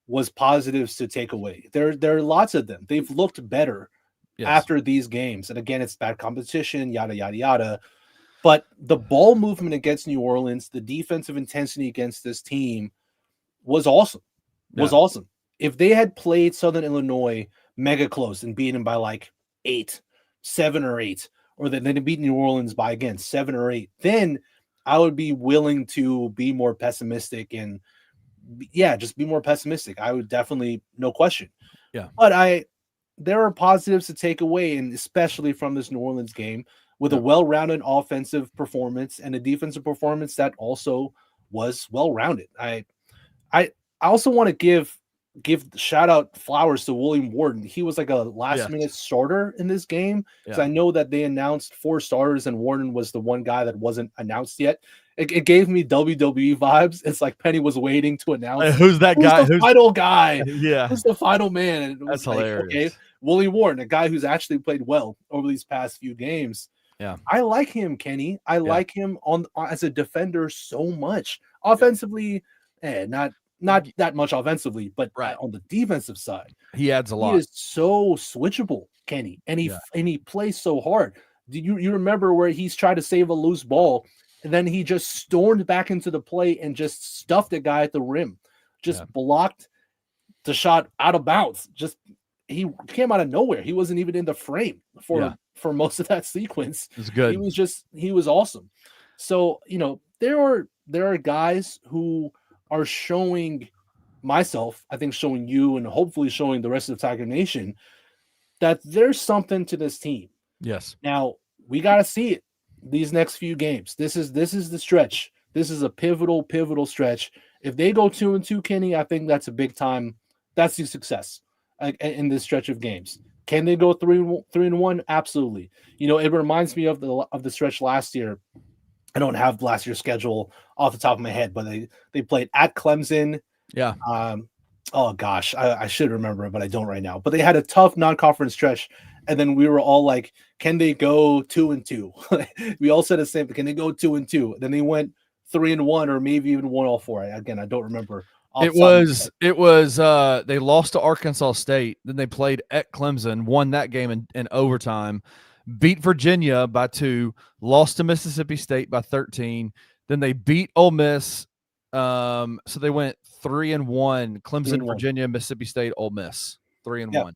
was positives to take away. There are lots of them. They've looked better after these games, and again, it's bad competition, yada yada yada. But the ball movement against New Orleans, the defensive intensity against this team was awesome. Awesome. If they had played Southern Illinois mega close and beaten by like 7 or 8, or then they beat New Orleans by, again, 7 or 8, then I would be willing to be more pessimistic and, just be more pessimistic. I would definitely, no question. Yeah. But there are positives to take away, and especially from this New Orleans game, with a well-rounded offensive performance and a defensive performance that also was well-rounded. I also want to give shout out flowers to William Warden. He was like a last-minute starter in this game, because I know that they announced 4 starters and Warden was the one guy that wasn't announced yet. It gave me WWE vibes. It's like Penny was waiting to announce who's guy? The final guy? Yeah, who's the final man? And that's hilarious. Okay, William Warden, a guy who's actually played well over these past few games. Yeah, I like him, Kenny. I like him as a defender so much. Offensively, not that much offensively, but on the defensive side, he adds a lot. He is so switchable, Kenny, and he plays so hard. Do you remember where he's tried to save a loose ball, and then he just stormed back into the play and just stuffed a guy at the rim, blocked the shot out of bounds. He came out of nowhere. He wasn't even in the frame for most of that sequence. It's good. He was awesome. So, there are guys who are showing myself, I think showing you, and hopefully showing the rest of the Tiger Nation, that there's something to this team. Yes. Now we got to see it these next few games. This is the stretch. This is a pivotal stretch. If they go 2-2, Kenny, I think that's a big time. That's the success in this stretch of games. Can they go 3-1? Absolutely. It reminds me of the stretch last year. I don't have last year's schedule off the top of my head, but they played at Clemson. Yeah. Oh gosh, I should remember it, but I don't right now. But they had a tough non-conference stretch, and then we were all like, "Can they go 2-2?" We all said the same thing. Can they go 2-2? Then they went 3-1, or maybe even 1-4. Again, I don't remember. It was they lost to Arkansas State. Then they played at Clemson, won that game in overtime, beat Virginia by 2, lost to Mississippi State by 13. Then they beat Ole Miss. So they went 3-1. Clemson, 3-1. Virginia, Mississippi State, Ole Miss, 3-1.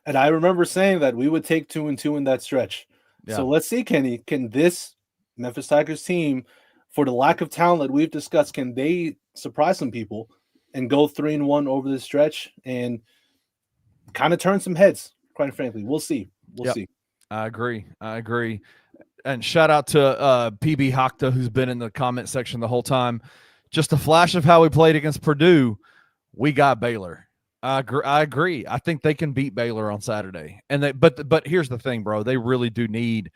And I remember saying that we would take 2-2 in that stretch. Yeah. So let's see, Kenny, can this Memphis Tigers team, for the lack of talent that we've discussed, can they surprise some people and go 3-1 over this stretch and kind of turn some heads? Quite frankly, we'll see. We'll see. I agree. And shout out to PB Hakta, who's been in the comment section the whole time. Just a flash of how we played against Purdue. We got Baylor. I agree. I think they can beat Baylor on Saturday. And but here's the thing, bro. They really do need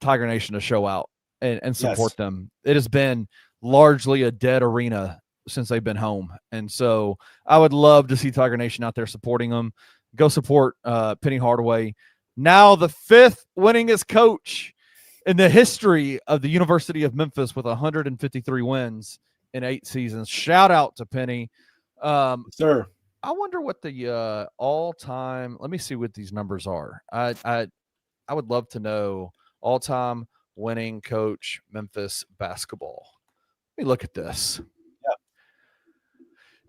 Tiger Nation to show out and support them. It has been largely a dead arena since they've been home. And so I would love to see Tiger Nation out there supporting them. Go support Penny Hardaway. Now the 5th winningest coach in the history of the University of Memphis with 153 wins in 8 seasons. Shout out to Penny. Sir. I wonder what the all-time. Let me see what these numbers are. I would love to know all-time winning coach Memphis basketball. Let me look at this.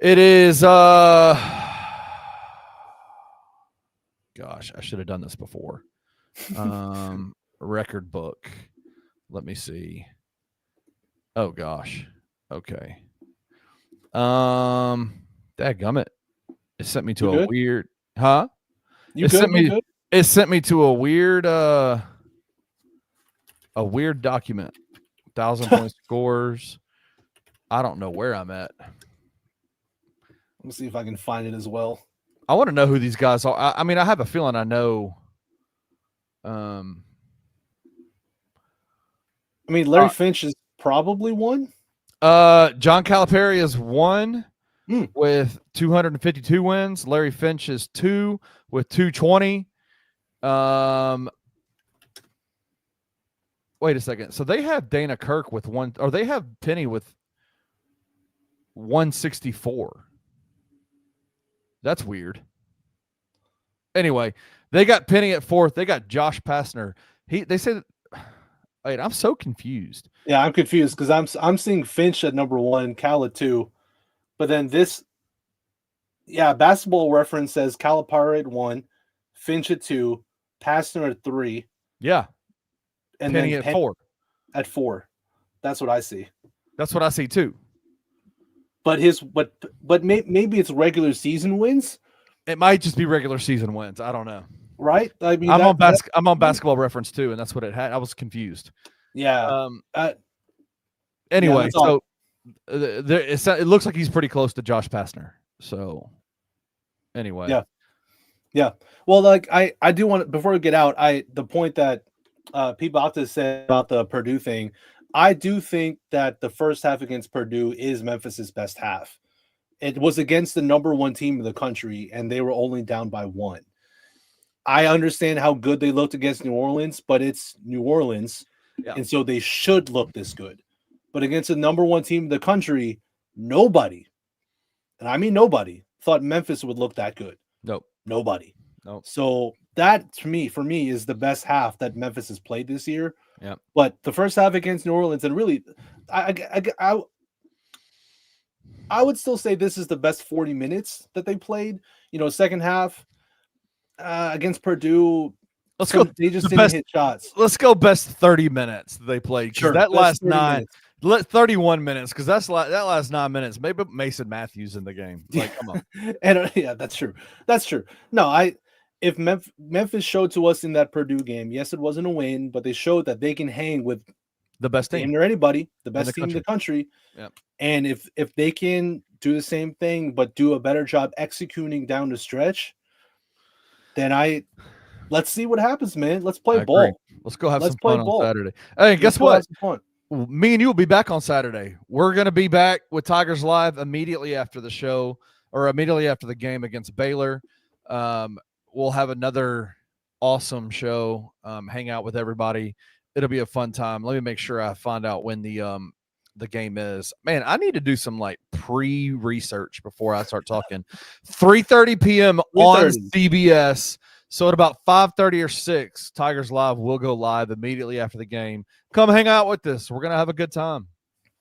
Yeah. It is. Gosh, I should have done this before. Record book. Let me see. Oh gosh. Okay. Dadgummit. It sent me to a weird. Huh? You good? It sent me to a weird document. 1,000 point scores. I don't know where I'm at. Let me see if I can find it as well. I want to know who these guys are. I mean, I have a feeling I know. I mean, Larry Finch is probably one. John Calipari is 1 with 252 wins. Larry Finch is 2 with 220. Wait a second. So they have Dana Kirk with 1, or they have Penny with 164. That's weird. Anyway, they got Penny at 4th. They got Josh Pastner. They say that. Wait, I'm so confused. Yeah, I'm confused because I'm seeing Finch at number 1, Cal at 2, but then this. Yeah, Basketball Reference says Calipari at 1, Finch at 2, Pastner at 3. Yeah. And Penny then at 4. At 4. That's what I see. That's what I see too. But maybe it's regular season wins. It might just be regular season wins. I don't know. Right? I mean, I'm on Basketball Reference too, and that's what it had. I was confused. Yeah. Anyway, so it looks like he's pretty close to Josh Pastner. So anyway. Yeah. Well, like I do want to, before we get out, the point that Pete Baptist said about the Purdue thing, I do think that the first half against Purdue is Memphis's best half. It was against the number 1 team in the country, and they were only down by 1. I understand how good they looked against New Orleans, but it's New Orleans, and so they should look this good. But against the number 1 team in the country, nobody, and I mean nobody, thought Memphis would look that good. Nope. Nobody. Nope. So that, for me, is the best half that Memphis has played this year. Yeah. But the first half against New Orleans, and really, I would still say this is the best 40 minutes that they played. Second half against Purdue, let's go. They just didn't hit shots. Let's go best 30 minutes they played. Sure. That last 9, minutes. 31 minutes, because that last 9 minutes, maybe Mason Matthews in the game. Like, come on. And yeah, that's true. That's true. No, if Memphis showed to us in that Purdue game, yes, it wasn't a win, but they showed that they can hang with the best team or anybody, the best team in the country. Yep. And if they can do the same thing but do a better job executing down the stretch, then let's see what happens, man. Let's play ball. Let's go have some fun on Saturday. Hey, guess what? Me and you will be back on Saturday. We're going to be back with Tigers Live immediately after the show, or immediately after the game against Baylor. We'll have another awesome show, hang out with everybody. It'll be a fun time. Let me make sure I find out when the game is. Man, I need to do some like pre-research before I start talking. 3:30 p.m. on CBS. So at about 5:30 or 6, Tigers Live will go live immediately after the game. Come hang out with us. We're going to have a good time.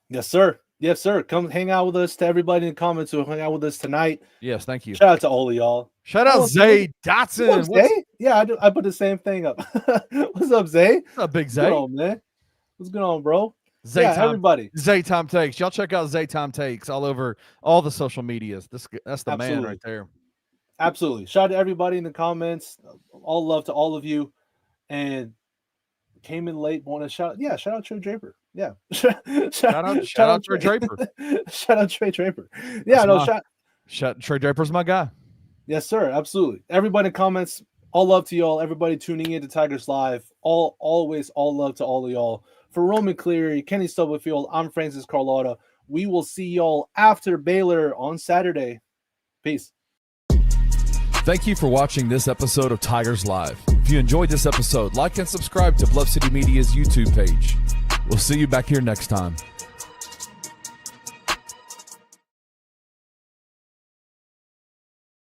Yes, sir. Yes, sir. Come hang out with us. To everybody in the comments who hang out with us tonight. Yes, thank you. Shout out to all of y'all. Shout out Zay Dotson. Zay? Yeah, I put the same thing up. What's up, Zay? What's up, Big Zay? What's going on, man? What's going on, bro? Everybody. Zay Time Takes. Y'all check out Zay Time Takes all over all the social medias. That's the man right there. Absolutely. Shout out to everybody in the comments. All love to all of you. And came in late. Want to shout out Trey Draper. Yeah. shout out Trey Draper. Shout out Trey Draper. Yeah, Trey Draper's my guy. Yes, sir. Absolutely. Everybody in comments, all love to y'all. Everybody tuning in to Tigers Live. Always all love to all of y'all. For Roman Cleary, Kenny Stubblefield, I'm Francis Carlotta. We will see y'all after Baylor on Saturday. Peace. Thank you for watching this episode of Tigers Live. If you enjoyed this episode, like and subscribe to Bluff City Media's YouTube page. We'll see you back here next time.